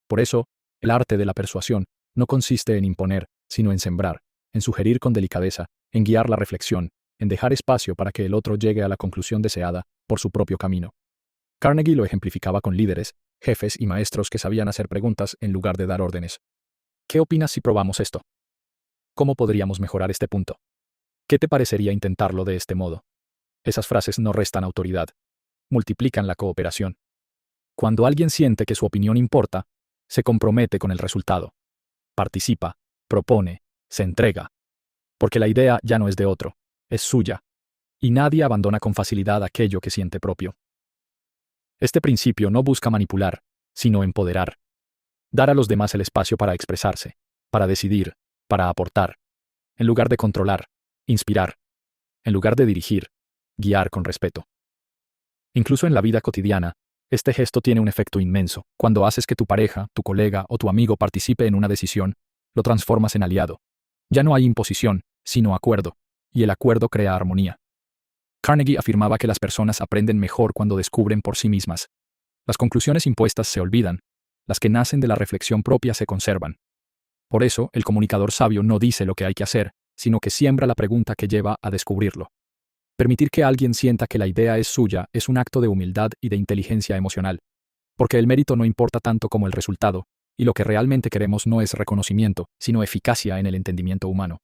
Por eso, el arte de la persuasión no consiste en imponer, sino en sembrar, en sugerir con delicadeza, en guiar la reflexión, en dejar espacio para que el otro llegue a la conclusión deseada por su propio camino. Carnegie lo ejemplificaba con líderes, jefes y maestros que sabían hacer preguntas en lugar de dar órdenes. ¿Qué opinas si probamos esto? ¿Cómo podríamos mejorar este punto? ¿Qué te parecería intentarlo de este modo? Esas frases no restan autoridad, multiplican la cooperación. Cuando alguien siente que su opinión importa, se compromete con el resultado. Participa, propone, se entrega. Porque la idea ya no es de otro, es suya. Y nadie abandona con facilidad aquello que siente propio. Este principio no busca manipular, sino empoderar. Dar a los demás el espacio para expresarse, para decidir, para aportar. En lugar de controlar, inspirar. En lugar de dirigir, guiar con respeto. Incluso en la vida cotidiana, este gesto tiene un efecto inmenso. Cuando haces que tu pareja, tu colega o tu amigo participe en una decisión, lo transformas en aliado. Ya no hay imposición, sino acuerdo, y el acuerdo crea armonía. Carnegie afirmaba que las personas aprenden mejor cuando descubren por sí mismas. Las conclusiones impuestas se olvidan, las que nacen de la reflexión propia se conservan. Por eso, el comunicador sabio no dice lo que hay que hacer, sino que siembra la pregunta que lleva a descubrirlo. Permitir que alguien sienta que la idea es suya es un acto de humildad y de inteligencia emocional, porque el mérito no importa tanto como el resultado, y lo que realmente queremos no es reconocimiento, sino eficacia en el entendimiento humano.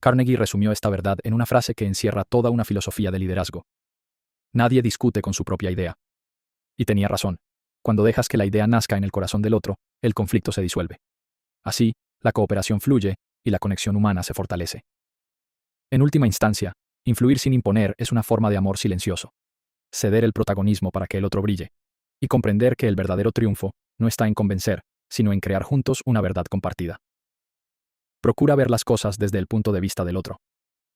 Carnegie resumió esta verdad en una frase que encierra toda una filosofía de liderazgo. Nadie discute con su propia idea. Y tenía razón. Cuando dejas que la idea nazca en el corazón del otro, el conflicto se disuelve. Así, la cooperación fluye y la conexión humana se fortalece. En última instancia, influir sin imponer es una forma de amor silencioso. Ceder el protagonismo para que el otro brille. Y comprender que el verdadero triunfo no está en convencer, sino en crear juntos una verdad compartida. Procura ver las cosas desde el punto de vista del otro.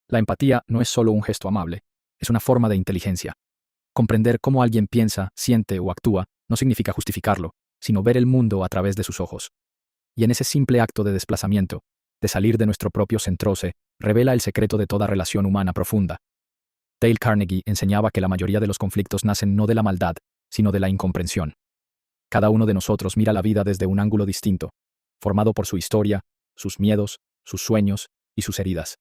La empatía no es solo un gesto amable, es una forma de inteligencia. Comprender cómo alguien piensa, siente o actúa no significa justificarlo, sino ver el mundo a través de sus ojos. Y en ese simple acto de desplazamiento, de salir de nuestro propio centrose, revela el secreto de toda relación humana profunda. Dale Carnegie enseñaba que la mayoría de los conflictos nacen no de la maldad, sino de la incomprensión. Cada uno de nosotros mira la vida desde un ángulo distinto, formado por su historia, sus miedos, sus sueños y sus heridas.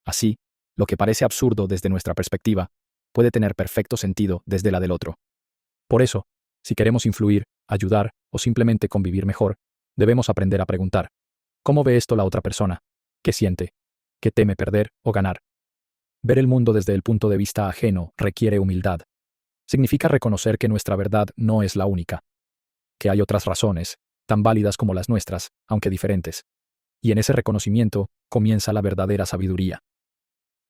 Así, lo que parece absurdo desde nuestra perspectiva, puede tener perfecto sentido desde la del otro. Por eso, si queremos influir, ayudar o simplemente convivir mejor, debemos aprender a preguntar: ¿cómo ve esto la otra persona? ¿Qué siente? ¿Qué teme perder o ganar? Ver el mundo desde el punto de vista ajeno requiere humildad. Significa reconocer que nuestra verdad no es la única, que hay otras razones, tan válidas como las nuestras, aunque diferentes. Y en ese reconocimiento comienza la verdadera sabiduría.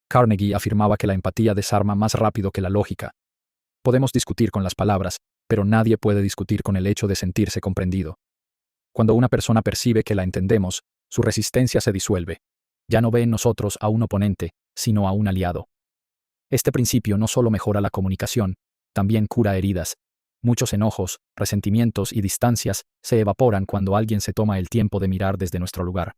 Carnegie afirmaba que la empatía desarma más rápido que la lógica. Podemos discutir con las palabras, pero nadie puede discutir con el hecho de sentirse comprendido. Cuando una persona percibe que la entendemos, su resistencia se disuelve. Ya no ve en nosotros a un oponente, sino a un aliado. Este principio no solo mejora la comunicación, también cura heridas. Muchos enojos, resentimientos y distancias se evaporan cuando alguien se toma el tiempo de mirar desde nuestro lugar.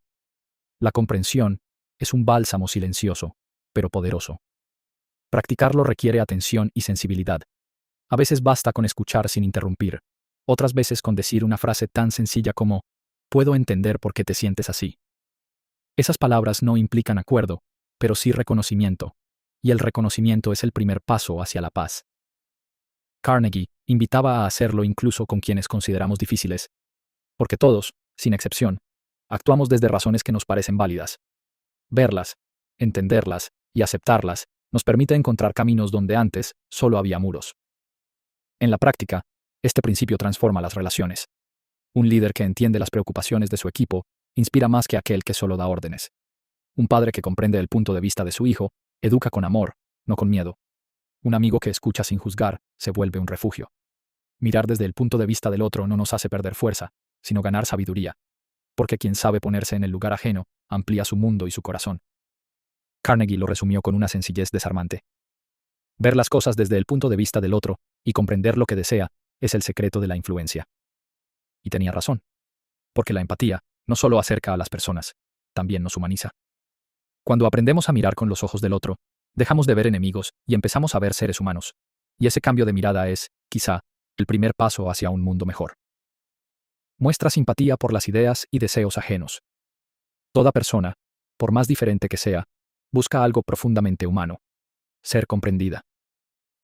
La comprensión es un bálsamo silencioso, pero poderoso. Practicarlo requiere atención y sensibilidad. A veces basta con escuchar sin interrumpir, otras veces con decir una frase tan sencilla como: puedo entender por qué te sientes así. Esas palabras no implican acuerdo, pero sí reconocimiento, y el reconocimiento es el primer paso hacia la paz. Carnegie invitaba a hacerlo incluso con quienes consideramos difíciles, porque todos, sin excepción, actuamos desde razones que nos parecen válidas. Verlas, entenderlas y aceptarlas nos permite encontrar caminos donde antes solo había muros. En la práctica, este principio transforma las relaciones. Un líder que entiende las preocupaciones de su equipo inspira más que aquel que solo da órdenes. Un padre que comprende el punto de vista de su hijo educa con amor, no con miedo. Un amigo que escucha sin juzgar se vuelve un refugio. Mirar desde el punto de vista del otro no nos hace perder fuerza, sino ganar sabiduría. Porque quien sabe ponerse en el lugar ajeno amplía su mundo y su corazón. Carnegie lo resumió con una sencillez desarmante. Ver las cosas desde el punto de vista del otro y comprender lo que desea es el secreto de la influencia. Y tenía razón. Porque la empatía no solo acerca a las personas, también nos humaniza. Cuando aprendemos a mirar con los ojos del otro, dejamos de ver enemigos y empezamos a ver seres humanos. Y ese cambio de mirada es, quizá, el primer paso hacia un mundo mejor. Muestra simpatía por las ideas y deseos ajenos. Toda persona, por más diferente que sea, busca algo profundamente humano: ser comprendida.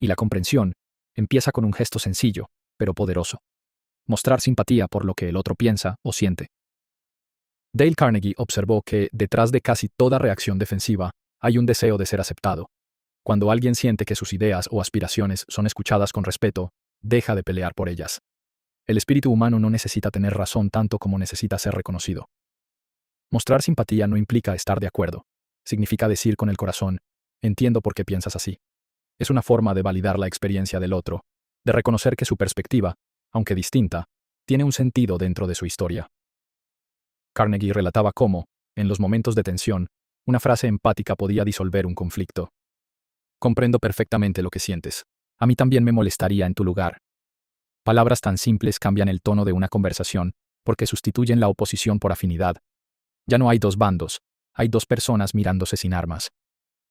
Y la comprensión empieza con un gesto sencillo, pero poderoso: mostrar simpatía por lo que el otro piensa o siente. Dale Carnegie observó que, detrás de casi toda reacción defensiva, hay un deseo de ser aceptado. Cuando alguien siente que sus ideas o aspiraciones son escuchadas con respeto, deja de pelear por ellas. El espíritu humano no necesita tener razón tanto como necesita ser reconocido. Mostrar simpatía no implica estar de acuerdo. Significa decir con el corazón: entiendo por qué piensas así. Es una forma de validar la experiencia del otro, de reconocer que su perspectiva, aunque distinta, tiene un sentido dentro de su historia. Carnegie relataba cómo, en los momentos de tensión, una frase empática podía disolver un conflicto. Comprendo perfectamente lo que sientes. A mí también me molestaría en tu lugar. Palabras tan simples cambian el tono de una conversación, porque sustituyen la oposición por afinidad. Ya no hay dos bandos, hay dos personas mirándose sin armas.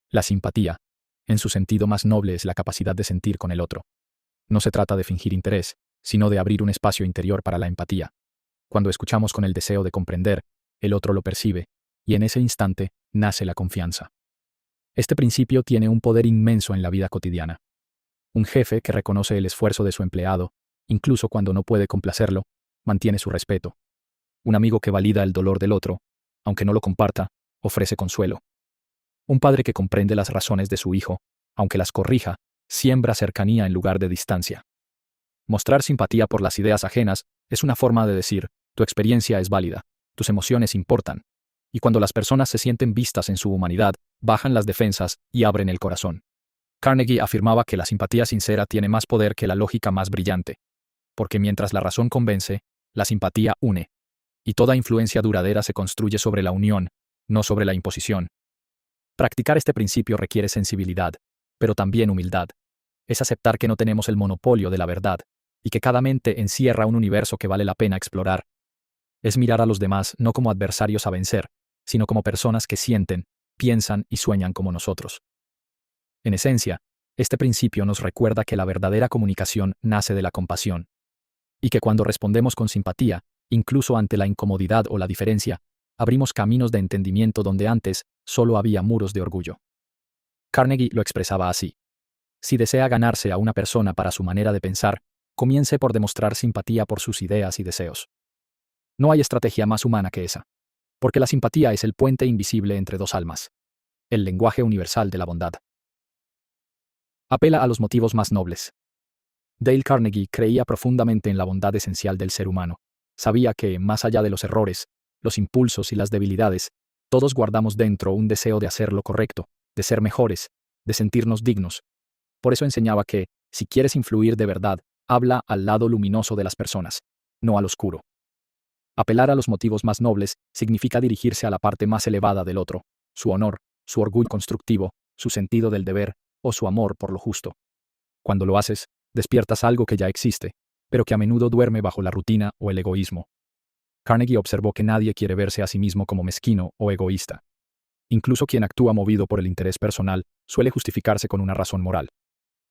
La simpatía, en su sentido más noble, es la capacidad de sentir con el otro. No se trata de fingir interés, sino de abrir un espacio interior para la empatía. Cuando escuchamos con el deseo de comprender, el otro lo percibe, y en ese instante nace la confianza. Este principio tiene un poder inmenso en la vida cotidiana. Un jefe que reconoce el esfuerzo de su empleado, incluso cuando no puede complacerlo, mantiene su respeto. Un amigo que valida el dolor del otro, aunque no lo comparta, ofrece consuelo. Un padre que comprende las razones de su hijo, aunque las corrija, siembra cercanía en lugar de distancia. Mostrar simpatía por las ideas ajenas es una forma de decir: tu experiencia es válida, tus emociones importan. Y cuando las personas se sienten vistas en su humanidad, bajan las defensas y abren el corazón. Carnegie afirmaba que la simpatía sincera tiene más poder que la lógica más brillante. Porque mientras la razón convence, la simpatía une. Y toda influencia duradera se construye sobre la unión, no sobre la imposición. Practicar este principio requiere sensibilidad, pero también humildad. Es aceptar que no tenemos el monopolio de la verdad, y que cada mente encierra un universo que vale la pena explorar. Es mirar a los demás no como adversarios a vencer, sino como personas que sienten, piensan y sueñan como nosotros. En esencia, este principio nos recuerda que la verdadera comunicación nace de la compasión, y que cuando respondemos con simpatía, incluso ante la incomodidad o la diferencia, abrimos caminos de entendimiento donde antes solo había muros de orgullo. Carnegie lo expresaba así: si desea ganarse a una persona para su manera de pensar, Comience por demostrar simpatía por sus ideas y deseos. No hay estrategia más humana que esa, porque la simpatía es el puente invisible entre dos almas, el lenguaje universal de la bondad. Apela a los motivos más nobles. Dale Carnegie creía profundamente en la bondad esencial del ser humano. Sabía que, más allá de los errores, los impulsos y las debilidades, todos guardamos dentro un deseo de hacer lo correcto, de ser mejores, de sentirnos dignos. Por eso enseñaba que, si quieres influir de verdad, habla al lado luminoso de las personas, no al oscuro. Apelar a los motivos más nobles significa dirigirse a la parte más elevada del otro, su honor, su orgullo constructivo, su sentido del deber o su amor por lo justo. Cuando lo haces, despiertas algo que ya existe, pero que a menudo duerme bajo la rutina o el egoísmo. Carnegie observó que nadie quiere verse a sí mismo como mezquino o egoísta. Incluso quien actúa movido por el interés personal suele justificarse con una razón moral.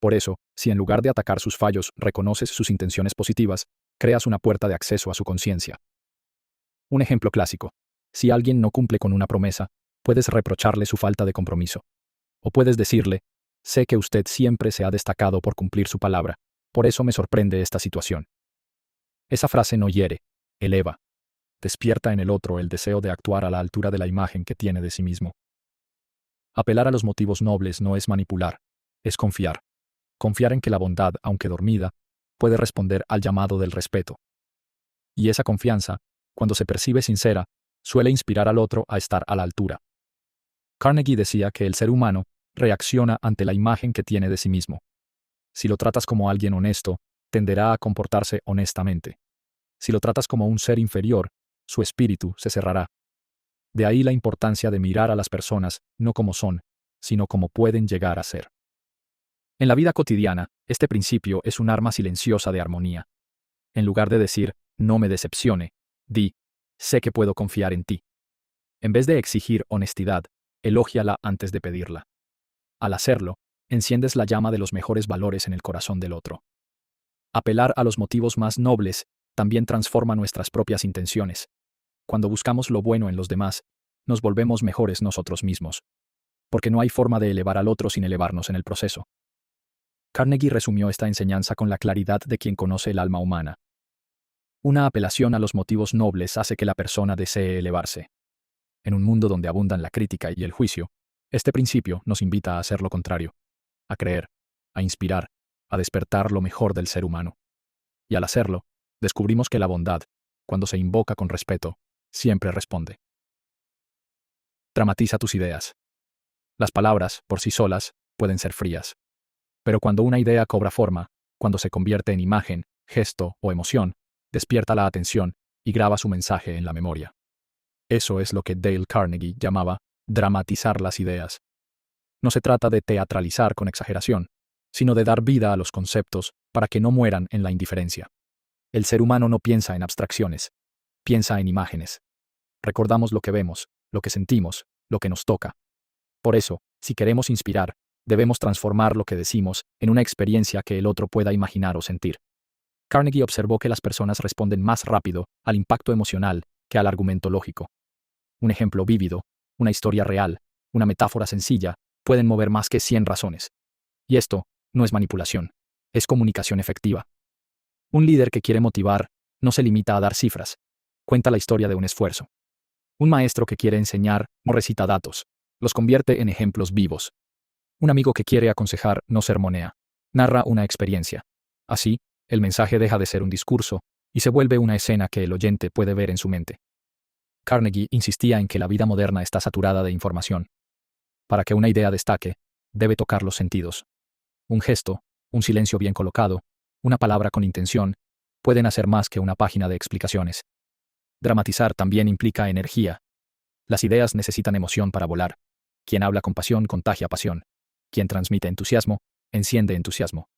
Por eso, si en lugar de atacar sus fallos reconoces sus intenciones positivas, creas una puerta de acceso a su conciencia. Un ejemplo clásico. Si alguien no cumple con una promesa, puedes reprocharle su falta de compromiso. O puedes decirle, sé que usted siempre se ha destacado por cumplir su palabra, por eso me sorprende esta situación. Esa frase no hiere, eleva. Despierta en el otro el deseo de actuar a la altura de la imagen que tiene de sí mismo. Apelar a los motivos nobles no es manipular, es confiar. Confiar en que la bondad, aunque dormida, puede responder al llamado del respeto. Y esa confianza, cuando se percibe sincera, suele inspirar al otro a estar a la altura. Carnegie decía que el ser humano reacciona ante la imagen que tiene de sí mismo. Si lo tratas como alguien honesto, tenderá a comportarse honestamente. Si lo tratas como un ser inferior, su espíritu se cerrará. De ahí la importancia de mirar a las personas no como son, sino como pueden llegar a ser. En la vida cotidiana, este principio es un arma silenciosa de armonía. En lugar de decir, no me decepcione, di, sé que puedo confiar en ti. En vez de exigir honestidad, elógiala antes de pedirla. Al hacerlo, enciendes la llama de los mejores valores en el corazón del otro. Apelar a los motivos más nobles también transforma nuestras propias intenciones. Cuando buscamos lo bueno en los demás, nos volvemos mejores nosotros mismos. Porque no hay forma de elevar al otro sin elevarnos en el proceso. Carnegie resumió esta enseñanza con la claridad de quien conoce el alma humana. Una apelación a los motivos nobles hace que la persona desee elevarse. En un mundo donde abundan la crítica y el juicio, este principio nos invita a hacer lo contrario, a creer, a inspirar, a despertar lo mejor del ser humano. Y al hacerlo, descubrimos que la bondad, cuando se invoca con respeto, siempre responde. Dramatiza tus ideas. Las palabras, por sí solas, pueden ser frías. Pero cuando una idea cobra forma, cuando se convierte en imagen, gesto o emoción, despierta la atención y graba su mensaje en la memoria. Eso es lo que Dale Carnegie llamaba dramatizar las ideas. No se trata de teatralizar con exageración, sino de dar vida a los conceptos para que no mueran en la indiferencia. El ser humano no piensa en abstracciones, piensa en imágenes. Recordamos lo que vemos, lo que sentimos, lo que nos toca. Por eso, si queremos inspirar, debemos transformar lo que decimos en una experiencia que el otro pueda imaginar o sentir. Carnegie observó que las personas responden más rápido al impacto emocional que al argumento lógico. Un ejemplo vívido, una historia real, una metáfora sencilla, pueden mover más que 100 razones. Y esto no es manipulación, es comunicación efectiva. Un líder que quiere motivar no se limita a dar cifras, cuenta la historia de un esfuerzo. Un maestro que quiere enseñar no recita datos, los convierte en ejemplos vivos. Un amigo que quiere aconsejar no sermonea, narra una experiencia. Así, el mensaje deja de ser un discurso y se vuelve una escena que el oyente puede ver en su mente. Carnegie insistía en que la vida moderna está saturada de información. Para que una idea destaque, debe tocar los sentidos. Un gesto, un silencio bien colocado, una palabra con intención, pueden hacer más que una página de explicaciones. Dramatizar también implica energía. Las ideas necesitan emoción para volar. Quien habla con pasión contagia pasión. Quien transmite entusiasmo, enciende entusiasmo.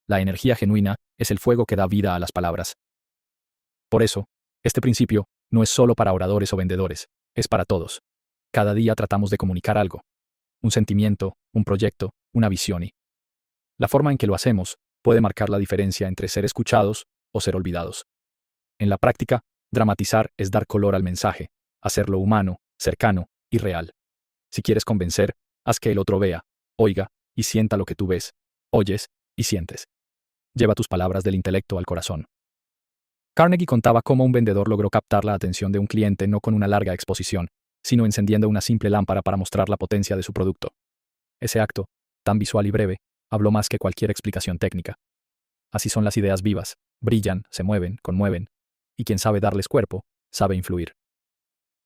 La energía genuina es el fuego que da vida a las palabras. Por eso, este principio no es solo para oradores o vendedores, es para todos. Cada día tratamos de comunicar algo. Un sentimiento, un proyecto, una visión y la forma en que lo hacemos puede marcar la diferencia entre ser escuchados o ser olvidados. En la práctica, dramatizar es dar color al mensaje, hacerlo humano, cercano y real. Si quieres convencer, haz que el otro vea, oiga y sienta lo que tú ves, oyes y sientes. Lleva tus palabras del intelecto al corazón. Carnegie contaba cómo un vendedor logró captar la atención de un cliente no con una larga exposición, sino encendiendo una simple lámpara para mostrar la potencia de su producto. Ese acto, tan visual y breve, habló más que cualquier explicación técnica. Así son las ideas vivas, brillan, se mueven, conmueven, y quien sabe darles cuerpo, sabe influir.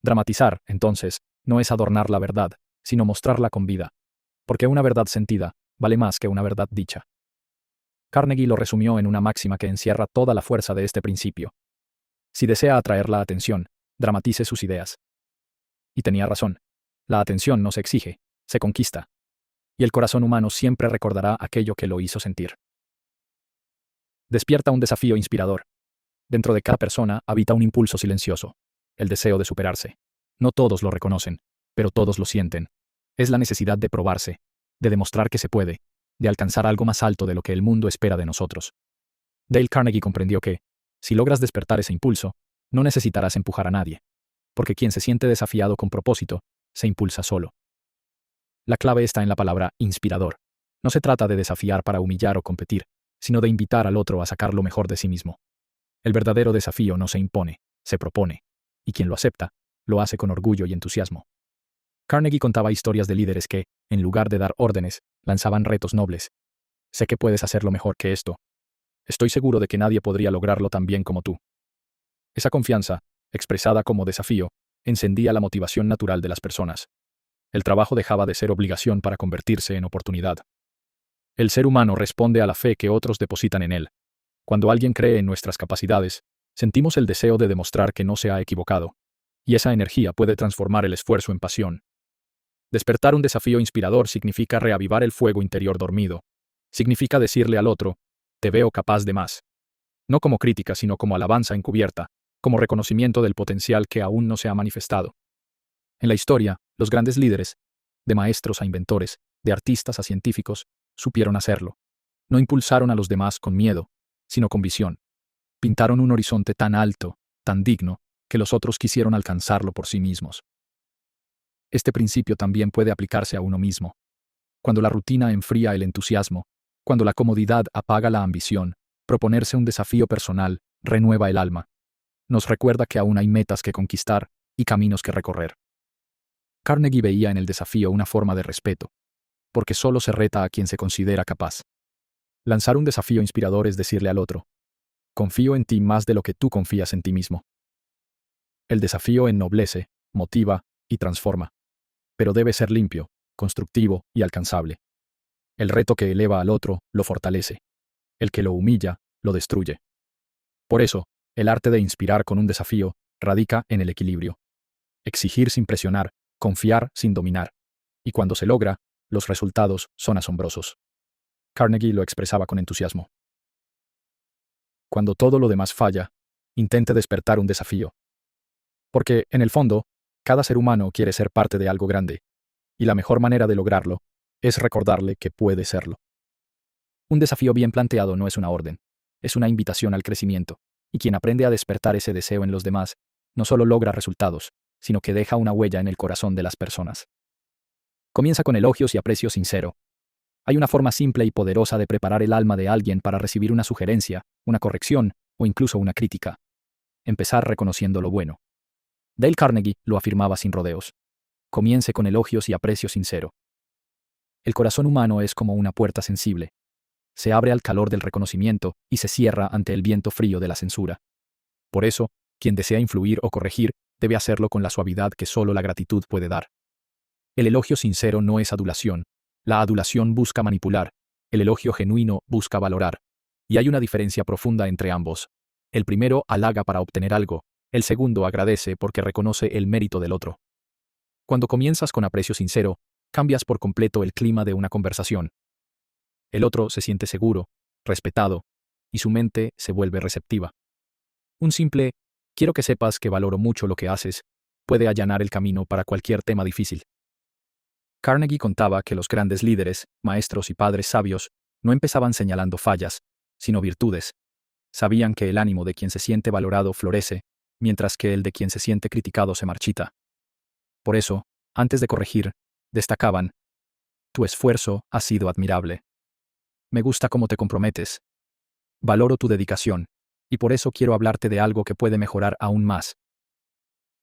Dramatizar, entonces, no es adornar la verdad, sino mostrarla con vida, porque una verdad sentida vale más que una verdad dicha. Carnegie lo resumió en una máxima que encierra toda la fuerza de este principio. Si desea atraer la atención, dramatice sus ideas. Y tenía razón. La atención no se exige, se conquista. Y el corazón humano siempre recordará aquello que lo hizo sentir. Despierta un desafío inspirador. Dentro de cada persona habita un impulso silencioso, el deseo de superarse. No todos lo reconocen, pero todos lo sienten. Es la necesidad de probarse, de demostrar que se puede, de alcanzar algo más alto de lo que el mundo espera de nosotros. Dale Carnegie comprendió que, si logras despertar ese impulso, no necesitarás empujar a nadie, porque quien se siente desafiado con propósito, se impulsa solo. La clave está en la palabra inspirador. No se trata de desafiar para humillar o competir, sino de invitar al otro a sacar lo mejor de sí mismo. El verdadero desafío no se impone, se propone, y quien lo acepta, lo hace con orgullo y entusiasmo. Carnegie contaba historias de líderes que, en lugar de dar órdenes, lanzaban retos nobles. Sé que puedes hacerlo mejor que esto. Estoy seguro de que nadie podría lograrlo tan bien como tú. Esa confianza, expresada como desafío, encendía la motivación natural de las personas. El trabajo dejaba de ser obligación para convertirse en oportunidad. El ser humano responde a la fe que otros depositan en él. Cuando alguien cree en nuestras capacidades, sentimos el deseo de demostrar que no se ha equivocado, y esa energía puede transformar el esfuerzo en pasión. Despertar un desafío inspirador significa reavivar el fuego interior dormido. Significa decirle al otro, te veo capaz de más. No como crítica, sino como alabanza encubierta, como reconocimiento del potencial que aún no se ha manifestado. En la historia, los grandes líderes, de maestros a inventores, de artistas a científicos, supieron hacerlo. No impulsaron a los demás con miedo, sino con visión. Pintaron un horizonte tan alto, tan digno, que los otros quisieron alcanzarlo por sí mismos. Este principio también puede aplicarse a uno mismo. Cuando la rutina enfría el entusiasmo, cuando la comodidad apaga la ambición, proponerse un desafío personal renueva el alma. Nos recuerda que aún hay metas que conquistar y caminos que recorrer. Carnegie veía en el desafío una forma de respeto, porque solo se reta a quien se considera capaz. Lanzar un desafío inspirador es decirle al otro, confío en ti más de lo que tú confías en ti mismo. El desafío ennoblece, motiva y transforma, pero debe ser limpio, constructivo y alcanzable. El reto que eleva al otro lo fortalece. El que lo humilla, lo destruye. Por eso, el arte de inspirar con un desafío radica en el equilibrio. Exigir sin presionar, confiar sin dominar. Y cuando se logra, los resultados son asombrosos. Carnegie lo expresaba con entusiasmo. Cuando todo lo demás falla, intente despertar un desafío. Porque, en el fondo, cada ser humano quiere ser parte de algo grande, y la mejor manera de lograrlo es recordarle que puede serlo. Un desafío bien planteado no es una orden, es una invitación al crecimiento, y quien aprende a despertar ese deseo en los demás, no solo logra resultados, sino que deja una huella en el corazón de las personas. Comienza con elogios y aprecio sincero. Hay una forma simple y poderosa de preparar el alma de alguien para recibir una sugerencia, una corrección o incluso una crítica. Empezar reconociendo lo bueno. Dale Carnegie lo afirmaba sin rodeos. Comience con elogios y aprecio sincero. El corazón humano es como una puerta sensible. Se abre al calor del reconocimiento y se cierra ante el viento frío de la censura. Por eso, quien desea influir o corregir debe hacerlo con la suavidad que solo la gratitud puede dar. El elogio sincero no es adulación. La adulación busca manipular. El elogio genuino busca valorar. Y hay una diferencia profunda entre ambos. El primero halaga para obtener algo. El segundo agradece porque reconoce el mérito del otro. Cuando comienzas con aprecio sincero, cambias por completo el clima de una conversación. El otro se siente seguro, respetado, y su mente se vuelve receptiva. Un simple, quiero que sepas que valoro mucho lo que haces, puede allanar el camino para cualquier tema difícil. Carnegie contaba que los grandes líderes, maestros y padres sabios no empezaban señalando fallas, sino virtudes. Sabían que el ánimo de quien se siente valorado florece, mientras que el de quien se siente criticado se marchita. Por eso, antes de corregir, destacaban, tu esfuerzo ha sido admirable. Me gusta cómo te comprometes. Valoro tu dedicación, y por eso quiero hablarte de algo que puede mejorar aún más.